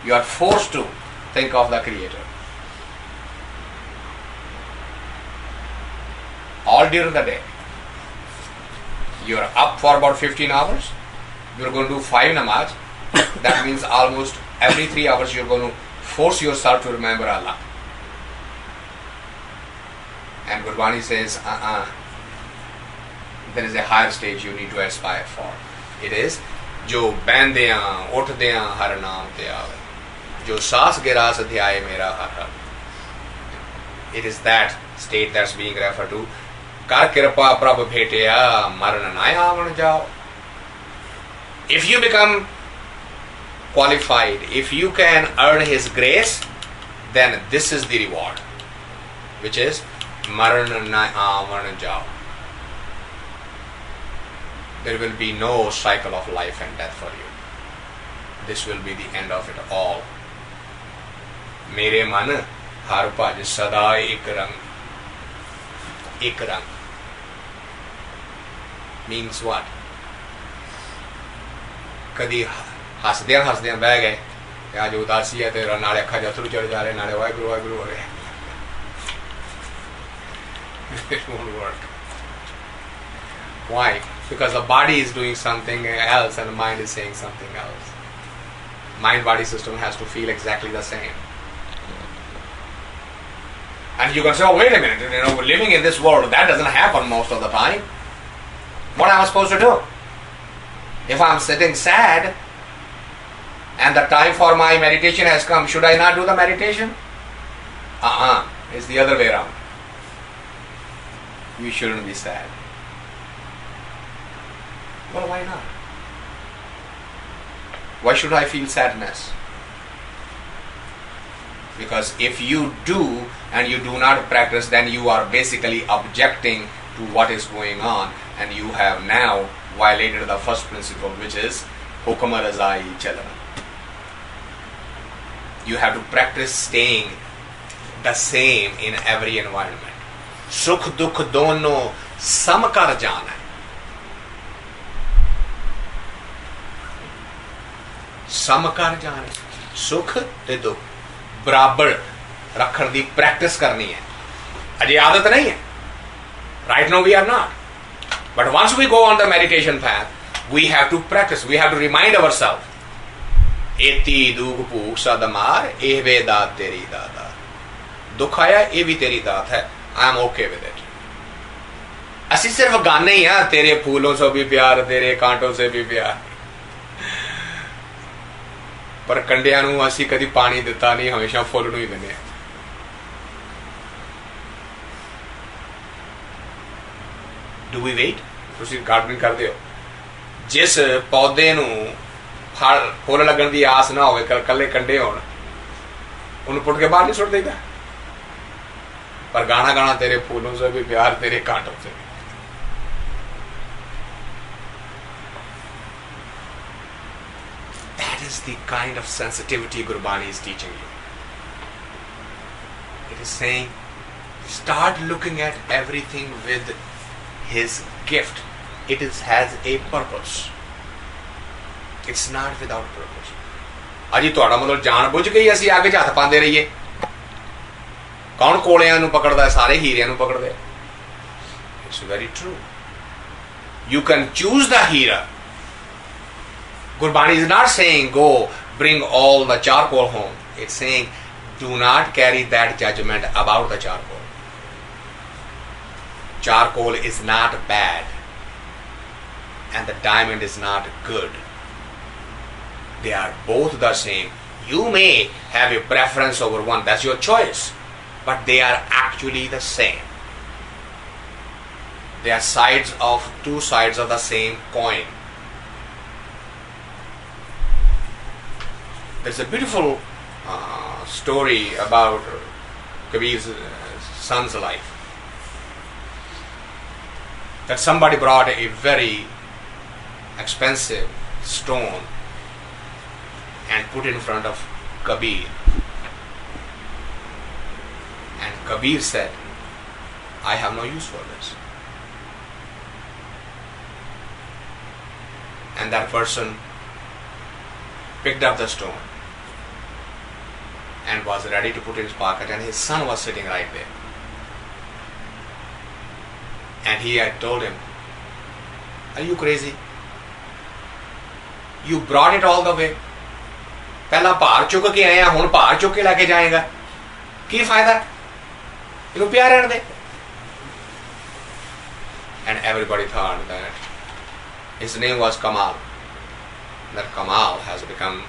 You are forced to think of the Creator. All during the day. You are up for about 15 hours. You are going to do 5 namaz. That means almost every 3 hours you are going to force yourself to remember Allah. And Gurbani says, there is a higher stage you need to aspire for. It is, जो बैंदियां उठदियां हर नाम ते आवे, जो सांस grass ध्याए मेरा हर हर. It is that state that's being referred to. कर कृपा प्रभ भेटिया मरण ना आवन जाओ. If you become qualified, if you can earn His grace, then this is the reward, which is maran na avan jao. There will be no cycle of life and death for you. This will be the end of it all. Mere man har bhaj sada ek rang. Ek rang means what? कदी हसदियां बह गए कि अज उदासी है तेरा नाले अखा जथरू चढ़ जा रहे नाले वाहगुरू वाहगुरू हो रहे. It won't work. Why? Because the body is doing something else and the mind is saying something else. Mind-body system has to feel exactly the same. And you can say, oh wait a minute, we're living in this world, that doesn't happen most of the time. What am I supposed to do? If I'm sitting sad and the time for my meditation has come, should I not do the meditation? It's the other way around. You shouldn't be sad. Well, why not? Why should I feel sadness? Because if you do and you do not practice, then you are basically objecting to what is going on, and you have now violated the first principle, which is Hukam Razai Chalana. You have to practice staying the same in every environment. Sukh dukh dono samkar jana. Samkar jana. Sukh te dukh barabar rakhan di practice karni hai. Ajay aadat nahi hai. Right now we are not. But once we go on the meditation path, we have to practice. We have to remind ourselves. Eti dug puk sadamar ehve daat teri dada. Dukh aaya eh bhi teri daat hai. I am okay with it. ਅਸੀਂ ਸਿਰਫ ਗਾਣੇ ਹੀ ਆ ਤੇਰੇ ਫੂਲੋਂ ਸੇ ਵੀ ਪਿਆਰ ਤੇਰੇ ਕਾਂਟੋਂ ਸੇ ਵੀ ਪਿਆਰ ਪਰ ਕੰਡਿਆਂ ਨੂੰ ਅਸੀਂ ਕਦੀ ਪਾਣੀ ਦਿੱਤਾ ਨਹੀਂ ਹਮੇਸ਼ਾ ਫੁੱਲ ਨੂੰ ਹੀ ਦਿੰਦੇ ਆ Do we wait? ਤੁਸੀਂ ਗਾਰਡਨਿੰਗ ਕਰਦੇ ਹੋ ਜਿਸ ਪੌਦੇ ਨੂੰ ਫੁੱਲ ਲੱਗਣ ਦੀ ਆਸ ਨਾ ਹੋਵੇ ਕੱਲੇ ਕੰਡੇ ਹੋਣ ਉਹਨੂੰ ਪੁੱਟ ਕੇ ਬਾਹਰ ਨਹੀਂ ਸੁੱਟ ਦੇਈਦਾ पर गाना गाना तेरे फूलों से भी प्यार तेरे कांटों से भी That is the kind of sensitivity Gurbani is teaching you. It is saying start looking at everything with his gift, has a purpose. It's not without purpose. अजी तुहाडा मतलब जान बुझ के ही असीं अग 'च हत्थ पांदे रहिए? कौन कोलियां नूं पकड़दा? सारे हीरियां नूं पकड़दे. It's very true. You can choose the hira. Gurbani is not saying go bring all the charcoal home. It's saying do not carry that judgment about the charcoal. Charcoal is not bad and the diamond is not good. They are both the same. You may have a preference over one, that's your choice, but they are actually the same. They are two sides of the same coin. There's a beautiful story about Kabir's son's life. That somebody brought a very expensive stone and put in front of Kabir. And Kabir said, I have no use for this. And that person picked up the stone and was ready to put it in his pocket, and his son was sitting right there. And he had told him, are you crazy? You brought it all the way. पहला भार चुक के आया, हुण भार चुक के लेके जाएगा, की फायदा? इन्हू पिया रहने दे. And everybody thought that his name was Kamal. That Kamal has become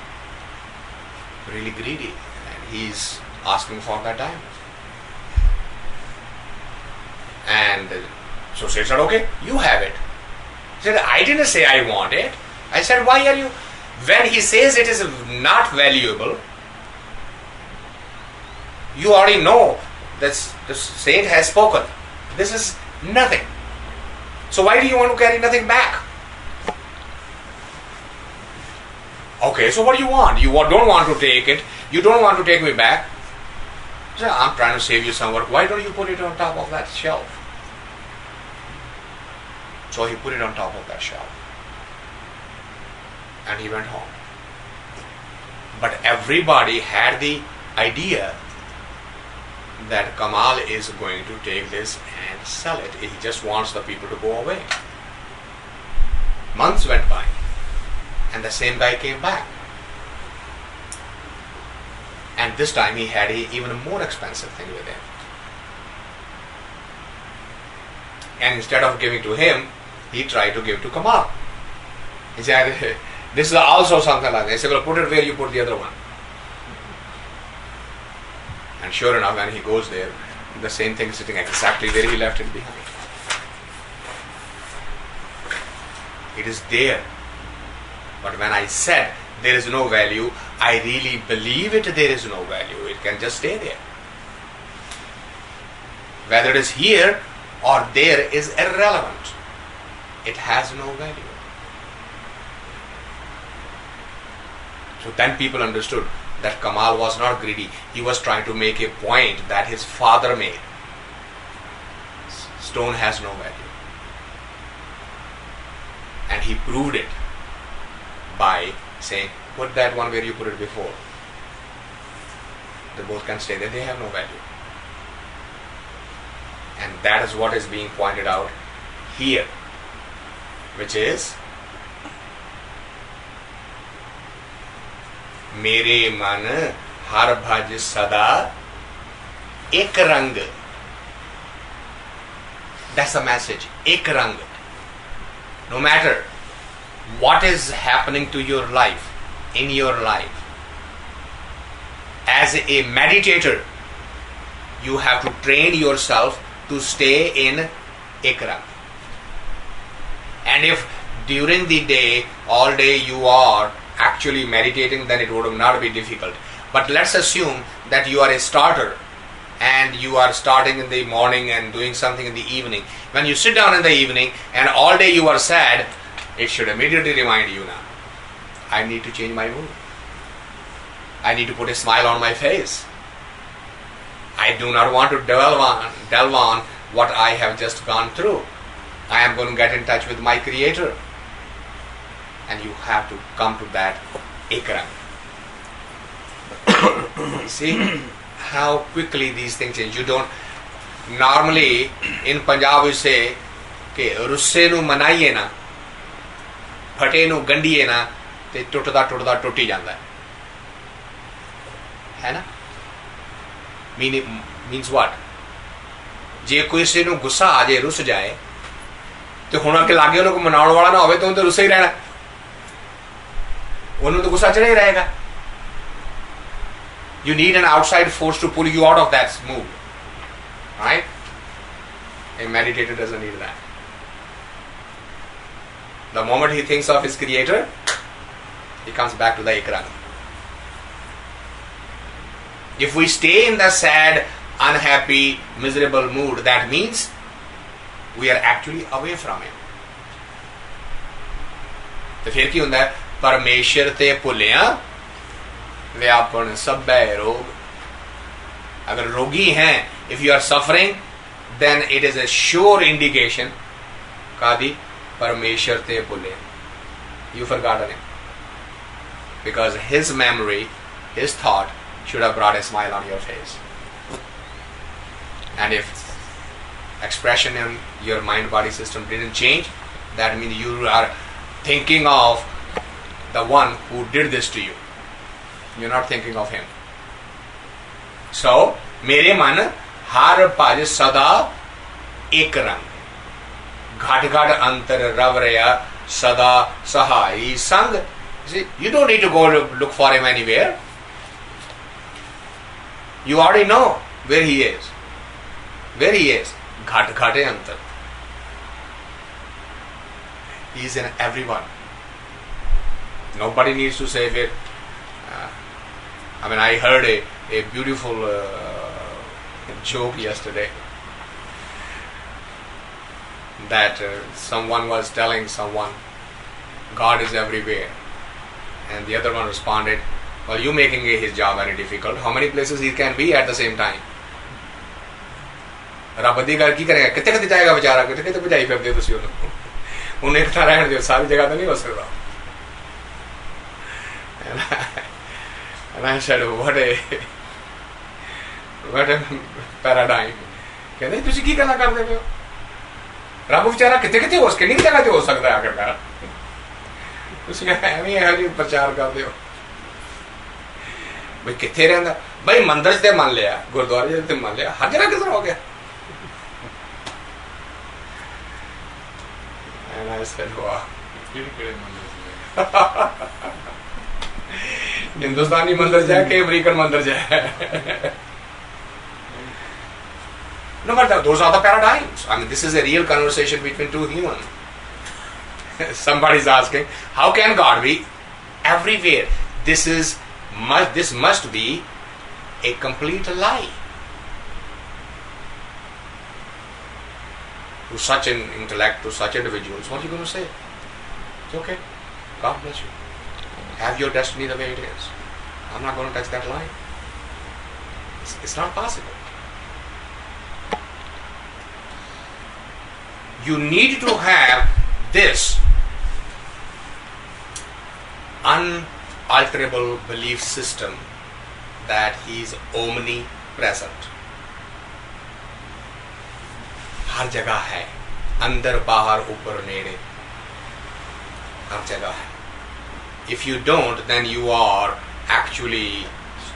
really greedy and he's asking for that diamond. And so she said, okay, you have it. He said, I didn't say I want it. I said, why are you? When he says it is not valuable, you already know that the saint has spoken. This is nothing. So why do you want to carry nothing back? Okay, so what do you want? You don't want to take it. You don't want to take me back. So I'm trying to save you some work. Why don't you put it on top of that shelf? So he put it on top of that shelf. And he went home. But everybody had the idea that Kamal is going to take this and sell it. He just wants the people to go away. Months went by and the same guy came back. And this time he had an even more expensive thing with him. And instead of giving to him, he tried to give to Kamal. He said, this is also something like that. He said, well, put it where you put the other one. And sure enough, when he goes there, the same thing is sitting exactly where he left it behind. It is there. But when I said there is no value, I really believe it, there is no value. It can just stay there. Whether it is here or there is irrelevant. It has no value. So then people understood that Kamal was not greedy. He was trying to make a point that his father made. Stone has no value. And he proved it by saying, put that one where you put it before. They both can stay there. They have no value. And that is what is being pointed out here, which is मेरे मन हर भज सदा एक रंग. That's the message. एक रंग. No matter what is happening to your life, in your life, as a meditator, you have to train yourself to stay in ek rang. And if during the day, all day you are actually meditating, then it would not be difficult. But let's assume that you are a starter and you are starting in the morning and doing something in the evening. When you sit down in the evening and all day you are sad, it should immediately remind you now, I need to change my mood. I need to put a smile on my face. I do not want to delve on what I have just gone through. I am going to get in touch with my Creator. And you have to come to that ekrang. See how quickly these things change. You don't normally in Punjab we say कि रुस्से नू मनाइए ना फटे नू गंढीए ना ते टुटदा टुटदा टुट ही जाता है ना. Means what? जे कोई से नू गुस्सा आ जाए रुस जाए तो हुण अगे लागे उन्होंने मनाउण वाला ना होवे तो उन्हें रुस्से ही रहना, उन्होंने तो गुस्सा चढ़ा ही रहेगा. You need an outside force to pull you out of that mood, right? A meditator doesn't need that. The moment he thinks of his Creator, he comes back to the ekrang. If we stay in the sad, unhappy, miserable mood, that means we are actually away from Him. तो फिर की होता है परमेश्वर ते भुलिया व्यापन सब रोग. अगर रोगी हैं, if you are suffering, then it is a sure indication कादी परमेश्वर ते भुले, you forgotten Him, because His memory, His thought should have brought a smile on your face. And if expression in your mind body system didn't change, that means you are thinking of the one who did this to you. You're not thinking of Him. So, मेरे मन हर भज सदा एक रंग, घट घट अंतर रव रया सदा सहाई संग. See, you don't need to go look for Him anywhere. You already know where He is. Where He is. Ghat ghate antar. He is in everyone. Nobody needs to say it. I heard a beautiful joke yesterday that someone was telling someone God is everywhere, and the other one responded, well, you making his job very difficult. How many places he can be at the same time? रब दी गल की करेगा, कितने कितने जाएगा बेचारा, कितने कितने बजाई फिरदे तुसी उन्हें, उन्हें इकट्ठा रहने दियो, सारी जगह तो नहीं हो सकता. And I said, what a paradigm. कहते तुसी की गल्लां करदे पियो, रब बेचारा कितने कितने हो किन्नी जगह ते हो सकदा है आखिरकार, तुसी एवें इहो जी प्रचार करदे हो. भाई कितने रहिंदा, भाई मंदिर च मन लिया, गुरुद्वारे च मन लिया, हर जगह किधर हो गया. And I said, wow. हिंदुस्तानी मंदिर जाए कि अमेरिकन मंदिर जाए. No, but those are the paradigms. This is a real conversation between two humans. Somebody is asking, how can God be everywhere? This must be a complete lie. To such an intellect, to such individuals, what are you going to say? It's okay. God bless you. Have your destiny the way it is. I'm not going to touch that line. It's not possible. You need to have this unalterable belief system that He is omnipresent. हर जगह है, अंदर बाहर ऊपर नेड़े, हर जगह है. If you don't, then you are actually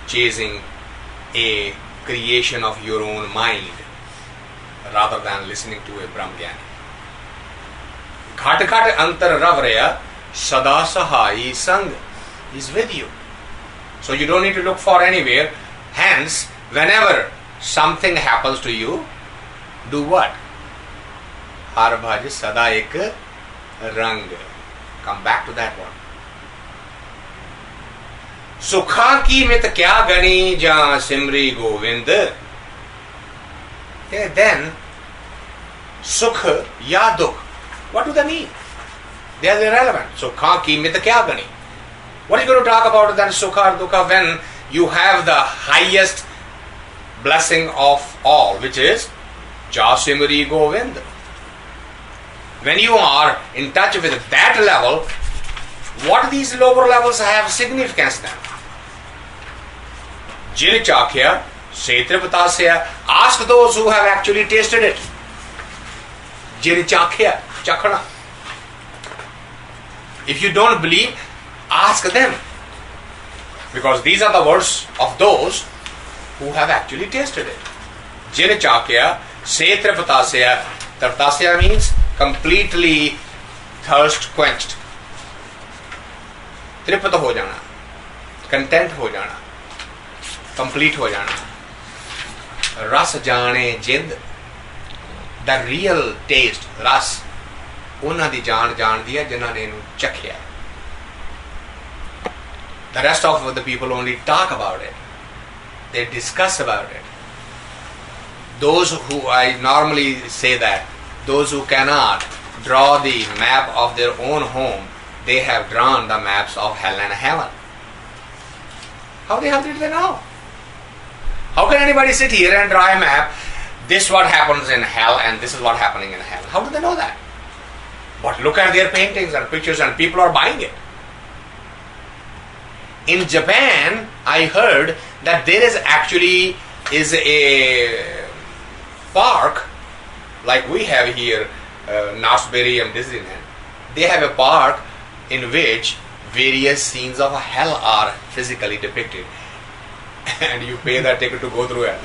chasing a creation of your own mind rather than listening to a Brahmgyani. घट घट अंतर रव रया सदा सहाई संग is with you. So you don't need to look for anywhere. Hence, whenever something happens to you, do what? हर भज सदा एक रंग. Come back to that one. सुखा की मित क्या गणी जहां सिमरी गोविंद. Then सुख या दुख, what do they mean? They are irrelevant. सुखा की मित क्या गणी. What are you going to talk about then sukha or dukha when you have the highest blessing of all, which is Ja Simri Govind. When you are in touch with that level, what these lower levels have significance then? Jin Chakhya, Setriptasya. Ask those who have actually tasted it. Jin Chakhya, Chakhana. If you don't believe, ask them. Because these are the words of those who have actually tasted it. Jin Chakhya, Setriptasya. Triptasya means completely thirst quenched. Tripat ho jana, content ho jana, complete ho jana. Ras jane jind, the real taste, ras, unna di jaan jaandi hai jinna ne inu chakhya. The rest of the people only talk about it. They discuss about it. Those who, I normally say that, those who cannot draw the map of their own home, they have drawn the maps of hell and heaven. How the hell did they know? How can anybody sit here and draw a map? This is what happens in hell and this is what happening in hell. How do they know that? But look at their paintings and pictures and people are buying it. In Japan, I heard that there is actually a park like we have here, Nasberry and Disneyland. They have a park in which various scenes of hell are physically depicted. And you pay that ticket to go through it.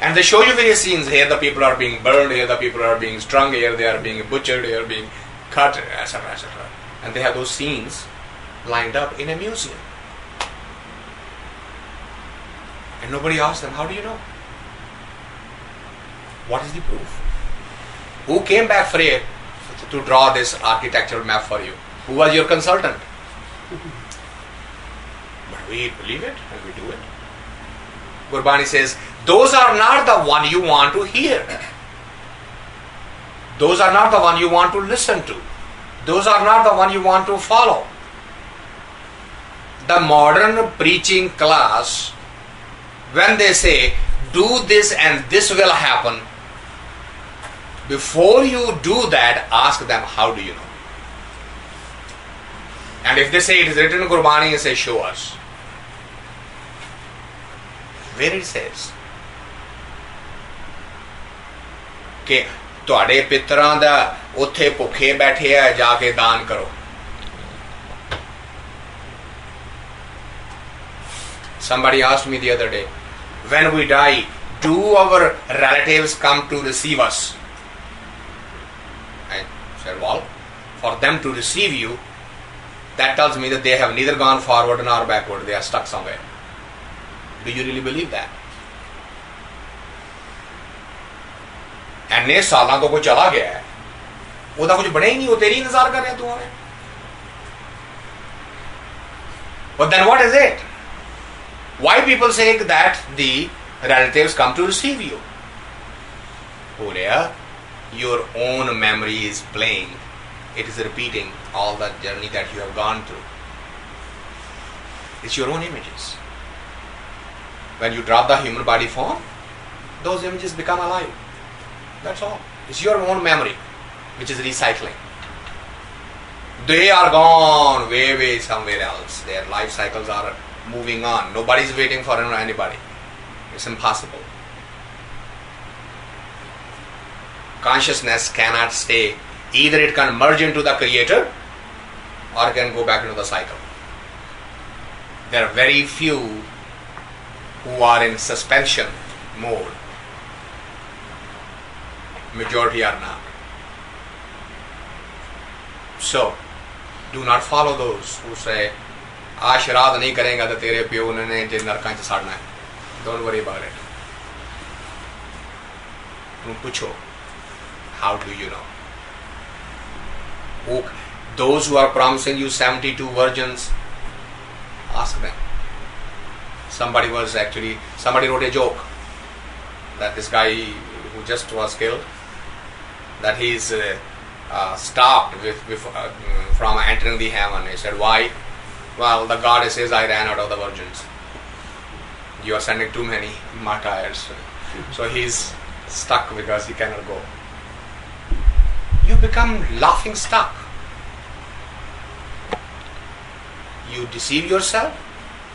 And they show you various scenes. Here the people are being burned, here the people are being strung, here they are being butchered, here being cut, etc., etc. And they have those scenes lined up in a museum. And nobody asks them, how do you know? What is the proof? Who came back for it to draw this architectural map for you? Who was your consultant? But we believe it and we do it. Gurbani says, those are not the one you want to hear. Those are not the one you want to listen to. Those are not the one you want to follow. The modern preaching class, when they say, do this and this will happen, before you do that, ask them, how do you know? And if they say it is written in Gurbani, you say, show us. Where it says कि तुहाडे पितरां दा उत्थे भुखे बैठे आ जाके दान करो. Somebody asked me the other day, when we die, do our relatives come to receive us? I said, well, for them to receive you, that tells me that they have neither gone forward nor backward. They are stuck somewhere. Do you really believe that? इन्ने सालों तो कोई चला गया है, ਉਹਦਾ कुछ बने ही नहीं, वो तेरी इंतजार कर रहे हैं तुम्हारे. But then what is it? Why people say that the relatives come to receive you? Ulaya, your own memory is playing. It is repeating all that journey that you have gone through. It's your own images. When you drop the human body form, those images become alive. That's all. It's your own memory which is recycling. They are gone way somewhere else. Their life cycles are moving on. Nobody is waiting for anybody. It's impossible. Consciousness cannot stay. Either it can merge into the creator or it can go back into the cycle. There are very few who are in suspension mode. Majority are not. So, do not follow those who say, "Ah, sharaad nahi karega to tere pyo ne je narkan ch sadna hai." Don't worry about it. Pucho, how do you know? Those who are promising you 72 virgins, ask them. Somebody wrote a joke that this guy who just was killed, that he's stopped from entering the heaven. He said, why? Well, the God says, I ran out of the virgins. You are sending too many martyrs. So he's stuck because he cannot go. You become laughing stock. You deceive yourself,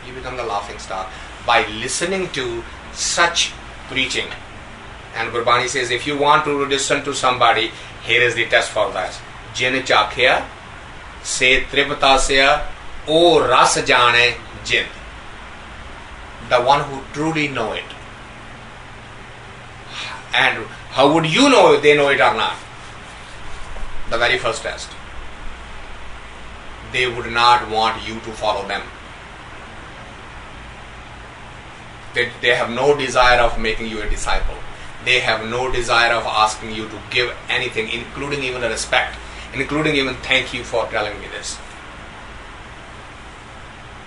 you become the laughing stock by listening to such preaching. And Gurbani says, if you want to listen to somebody, here is the test for that. Jin chakhya se triptasya o ras jane jin. The one who truly know it. And how would you know if they know it or not? The very first test. They would not want you to follow them. They have no desire of making you a disciple. They have no desire of asking you to give anything, including even a respect, including even thank you for telling me this.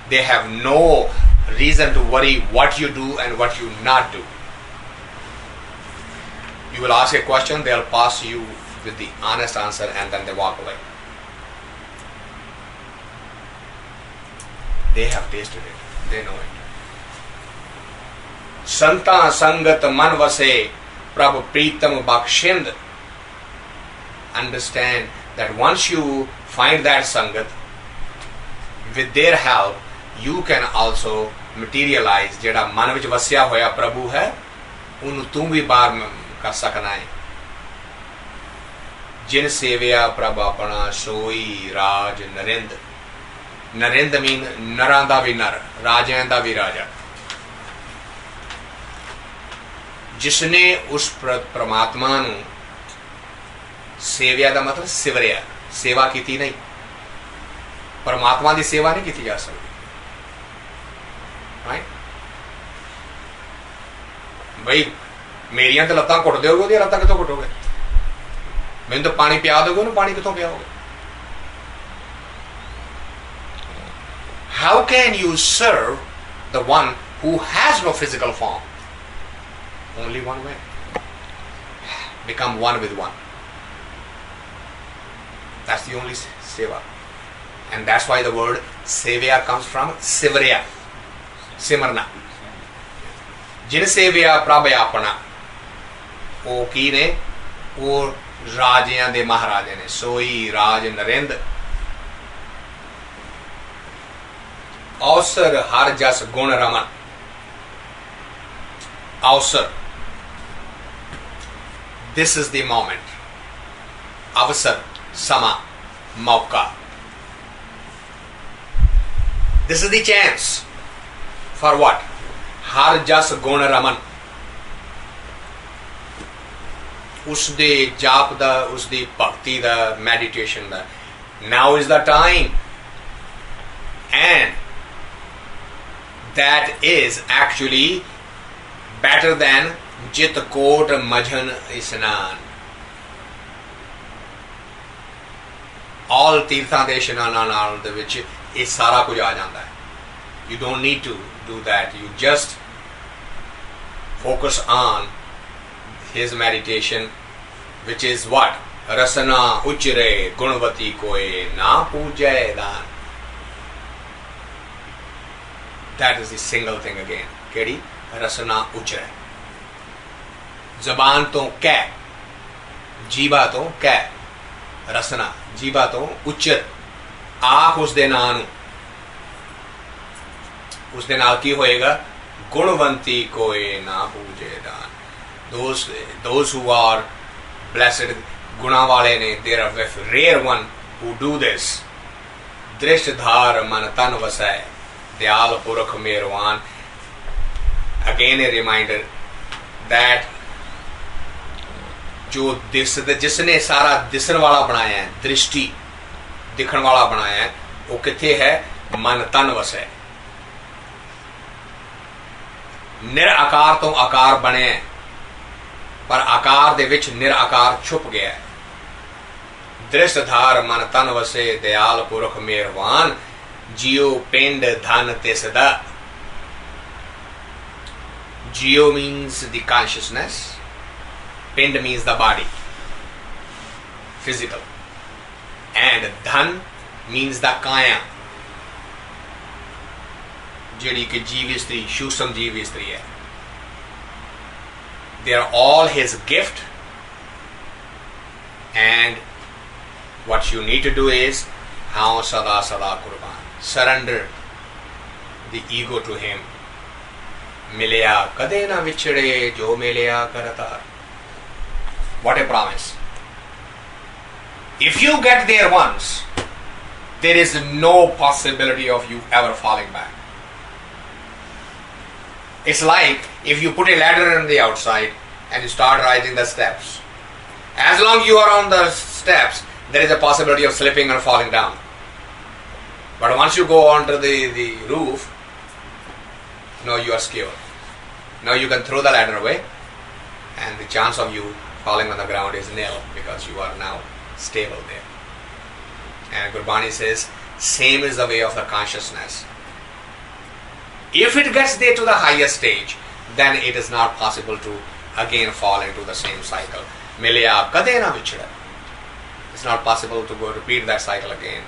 They have no reason to worry what you do and what you not do. You will ask a question, they'll pass you with the honest answer, and then they walk away. They have tasted it. They know it. Santa sangat man vase prabh pritam bakshind. Understand that once you find that sangat, with their help, you can also materialize jehda man vich vasya hoya prabhu hai, unu tu bhi baar kar sakna hai. Jin sevya prabh apana soi raj narind. Narind mean naran da vi nar, rajayan da vi raja. जिसने उस परमात्मा नू सेविया का मतलब सिवरिया सेवा की नहीं, परमात्मा की सेवा नहीं की जा सकती. राइट भाई, मेरिया तो लत्तां घुट दोगे, ओहदी लत्तां कितों घुटोगे? मैनूं तो पानी पिया दोगे, ओनूं पानी कितों पियाओगे? How can you serve the one who has no physical form? Only one way. Become one with one. That's the only seva. And that's why the word sevya comes from sivarya, simarna. Jin sevya prabhyapana. O ki ne? O rajayan de maharaja ne. Soi raj narind. Avsar har jas gun raman. Avsar. This is the moment. Avasar, sama, mauka. This is the chance. For what? Har jas gun raman. Usde jap da, usde bhakti da, meditation da. Now is the time. And that is actually better than jit kot majhan isnan. All tirthan de isnanan naal de vich ਇਹ ਸਾਰਾ ਕੁਝ ਆ ਜਾਂਦਾ ਹੈ. You don't need to do that. You just focus on his meditation, which is what? Rasana uchre gunvati koe na pujay dan. That is the single thing again. Kedi? Rasana uchre. Zaban to keh. Jiba to keh. Rasana. Jiba to uchr. ਆਖ ਉਸ ਦੇ ਨਾਂ ਨੂੰ, ਉਸ ਦੇ ਨਾਲ ਕੀ ਹੋਏਗਾ? ਗੁਣਵੰਤੀ ਕੋਏ ਨਾ ਪੂਜੇ ਦਾਨ. Those who are blessed, ਗੁਣਾਂ ਵਾਲੇ ਨੇ, there are rare one who do this. ਦ੍ਰਿਸ਼ਟ ਧਾਰ ਮਨ ਤਨ ਵਸੈ ਦਿਆਲ ਪੁਰਖ ਮਿਹਰਵਾਨ. Again a reminder that ਜੋ ਜਿਸਨੇ ਸਾਰਾ ਦਿਸਣ ਵਾਲਾ ਬਣਾਇਆ ਹੈ, ਦ੍ਰਿਸ਼ਟੀ दिखण वाला बनाया है, वो किथे है? मन तन वसै. निराकार तो आकार बने, पर आकार दे विच निराकार छुप गया है. दृष्टधार मन तन वसे दयाल पुरख मेहरवान. जियो पिंड धन तिसदा. Geo means the consciousness. Pind means the body, physical. And dhan means the kaya, ਜਿਹੜੀ ਕਿ ਜੀਵ ਇਸਤਰੀ, ਸੂਖਮ ਜੀਵ ਇਸਤਰੀ ਹੈ. They are all his gift, and what you need to do is Haun Sada Sada Kurban. Surrender the ego to him. Milya kade na vichade jo milya karata. What a promise. If you get there once, there is no possibility of you ever falling back. It's like if you put a ladder on the outside and you start rising the steps. As long as you are on the steps, there is a possibility of slipping and falling down. But once you go onto the roof, now you are secure. Now you can throw the ladder away, and the chance of you falling on the ground is nil because you are now stable there. And Gurbani says, same is the way of the consciousness. If it gets there to the highest stage, then it is not possible to again fall into the same cycle. Milya kade na vichhada. It's not possible to go repeat that cycle again.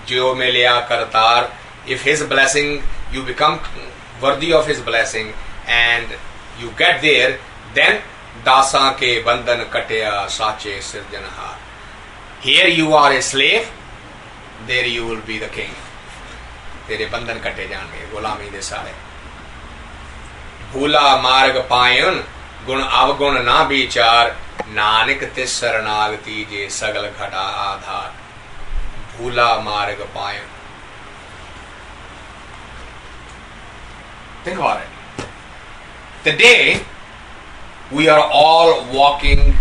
Jo milya kartar. If his blessing, you become worthy of his blessing and you get there, then dasa ke bandhan katya sache sirjanhar. Here you are a slave, there you will be the king. तेरे बंधन कटे जाएंगे गुलामी दे सारे. भूला मार्ग पायन गुण अवगुण ना विचार नानक तिस शरणागति जे सगल घटा आधार. भूला मार्ग पायन. Think about it. The day we are all walking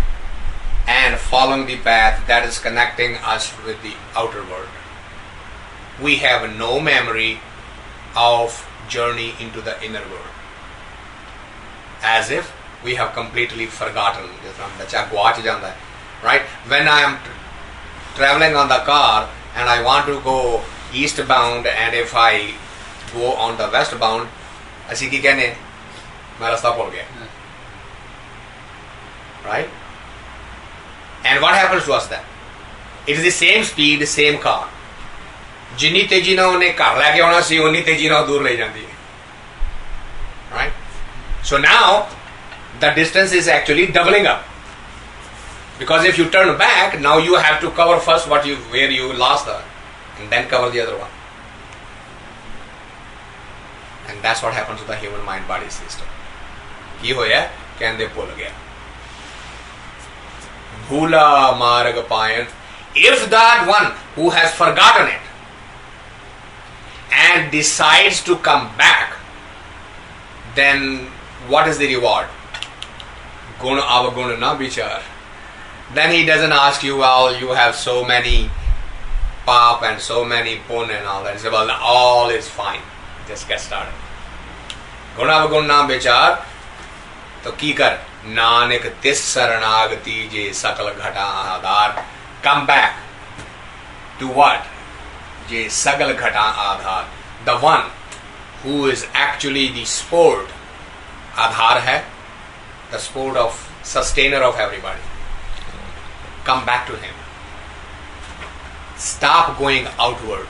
and following the path that is connecting us with the outer world, we have no memory of journey into the inner world. As if we have completely forgotten. Right? When I am traveling on the car and I want to go eastbound, and if I go on the westbound, ਅਸੀਂ ਕੀ ਕਹਿੰਦੇ ਮੈਂ ਰਸਤਾ ਭੁੱਲ ਗਿਆ. Right? And what happens to us then? It is the same speed, same car. ਜਿੰਨੀ ਤੇਜ਼ੀ ਨਾਲ ਉਹਨੇ ਘਰ ਲੈ ਕੇ ਆਉਣਾ ਸੀ ਉਨੀ ਤੇਜ਼ੀ ਨਾਲ ਦੂਰ ਲੈ ਜਾਂਦੀ ਹੈ. Right? So now the distance is actually doubling up. Because if you turn back, now you have to cover first where you lost and then cover the other one. And that's what happens to the human mind body system. ਕੀ ਹੋਇਆ ਕਹਿੰਦੇ ਭੁੱਲ ਗਿਆ. ਭੂਲਾ ਮਾਰਗ ਪਾਇਨ. If that one who has forgotten it and decides to come back, then what is the reward? Gun avagun na bichar. Then he doesn't ask you, well, you have so many pap and so many pun and all that. He says, well, all is fine. Just get started. Gun avagun na bichar. तो की कर नानक तिस शरणागति जे सकल घटा आधार. Come back to what? जे सकल घटा आधार. The one who is actually the sport. आधार है the sport of sustainer of everybody. Come back to him. Stop going outward.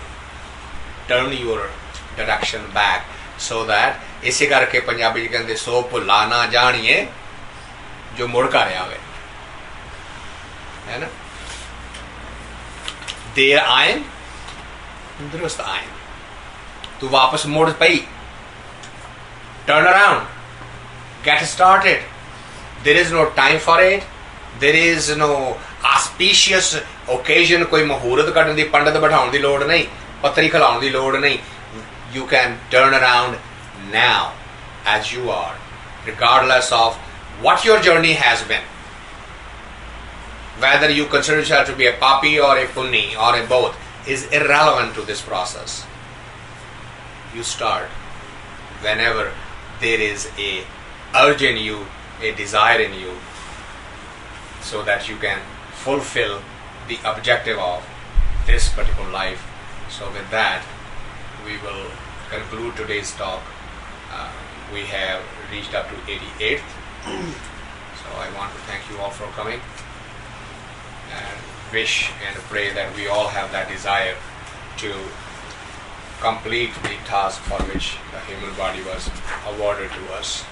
Turn your direction back so that इसे करके पंजाबी कहते सो भुला ना जानिए जो मुड़ कर आवे. है ना? देर आए दुरुस्त आए. तू वापस मुड़ पई. Turn around. Get started. There is no time for it. There is no auspicious occasion. कोई मुहूर्त कटन दी पंडित बैठाउण दी लोड़ नहीं. पत्तरी खिलाउण दी लोड़ नहीं. You can turn around now as you are, regardless of what your journey has been. Whether you consider yourself to be a papi or a punni or a both is irrelevant to this process. You start whenever there is a urge in you, a desire in you, so that you can fulfill the objective of this particular life. So with that, we will conclude today's talk. We have reached up to 88th. So I want to thank you all for coming and wish and pray that we all have that desire to complete the task for which the human body was awarded to us.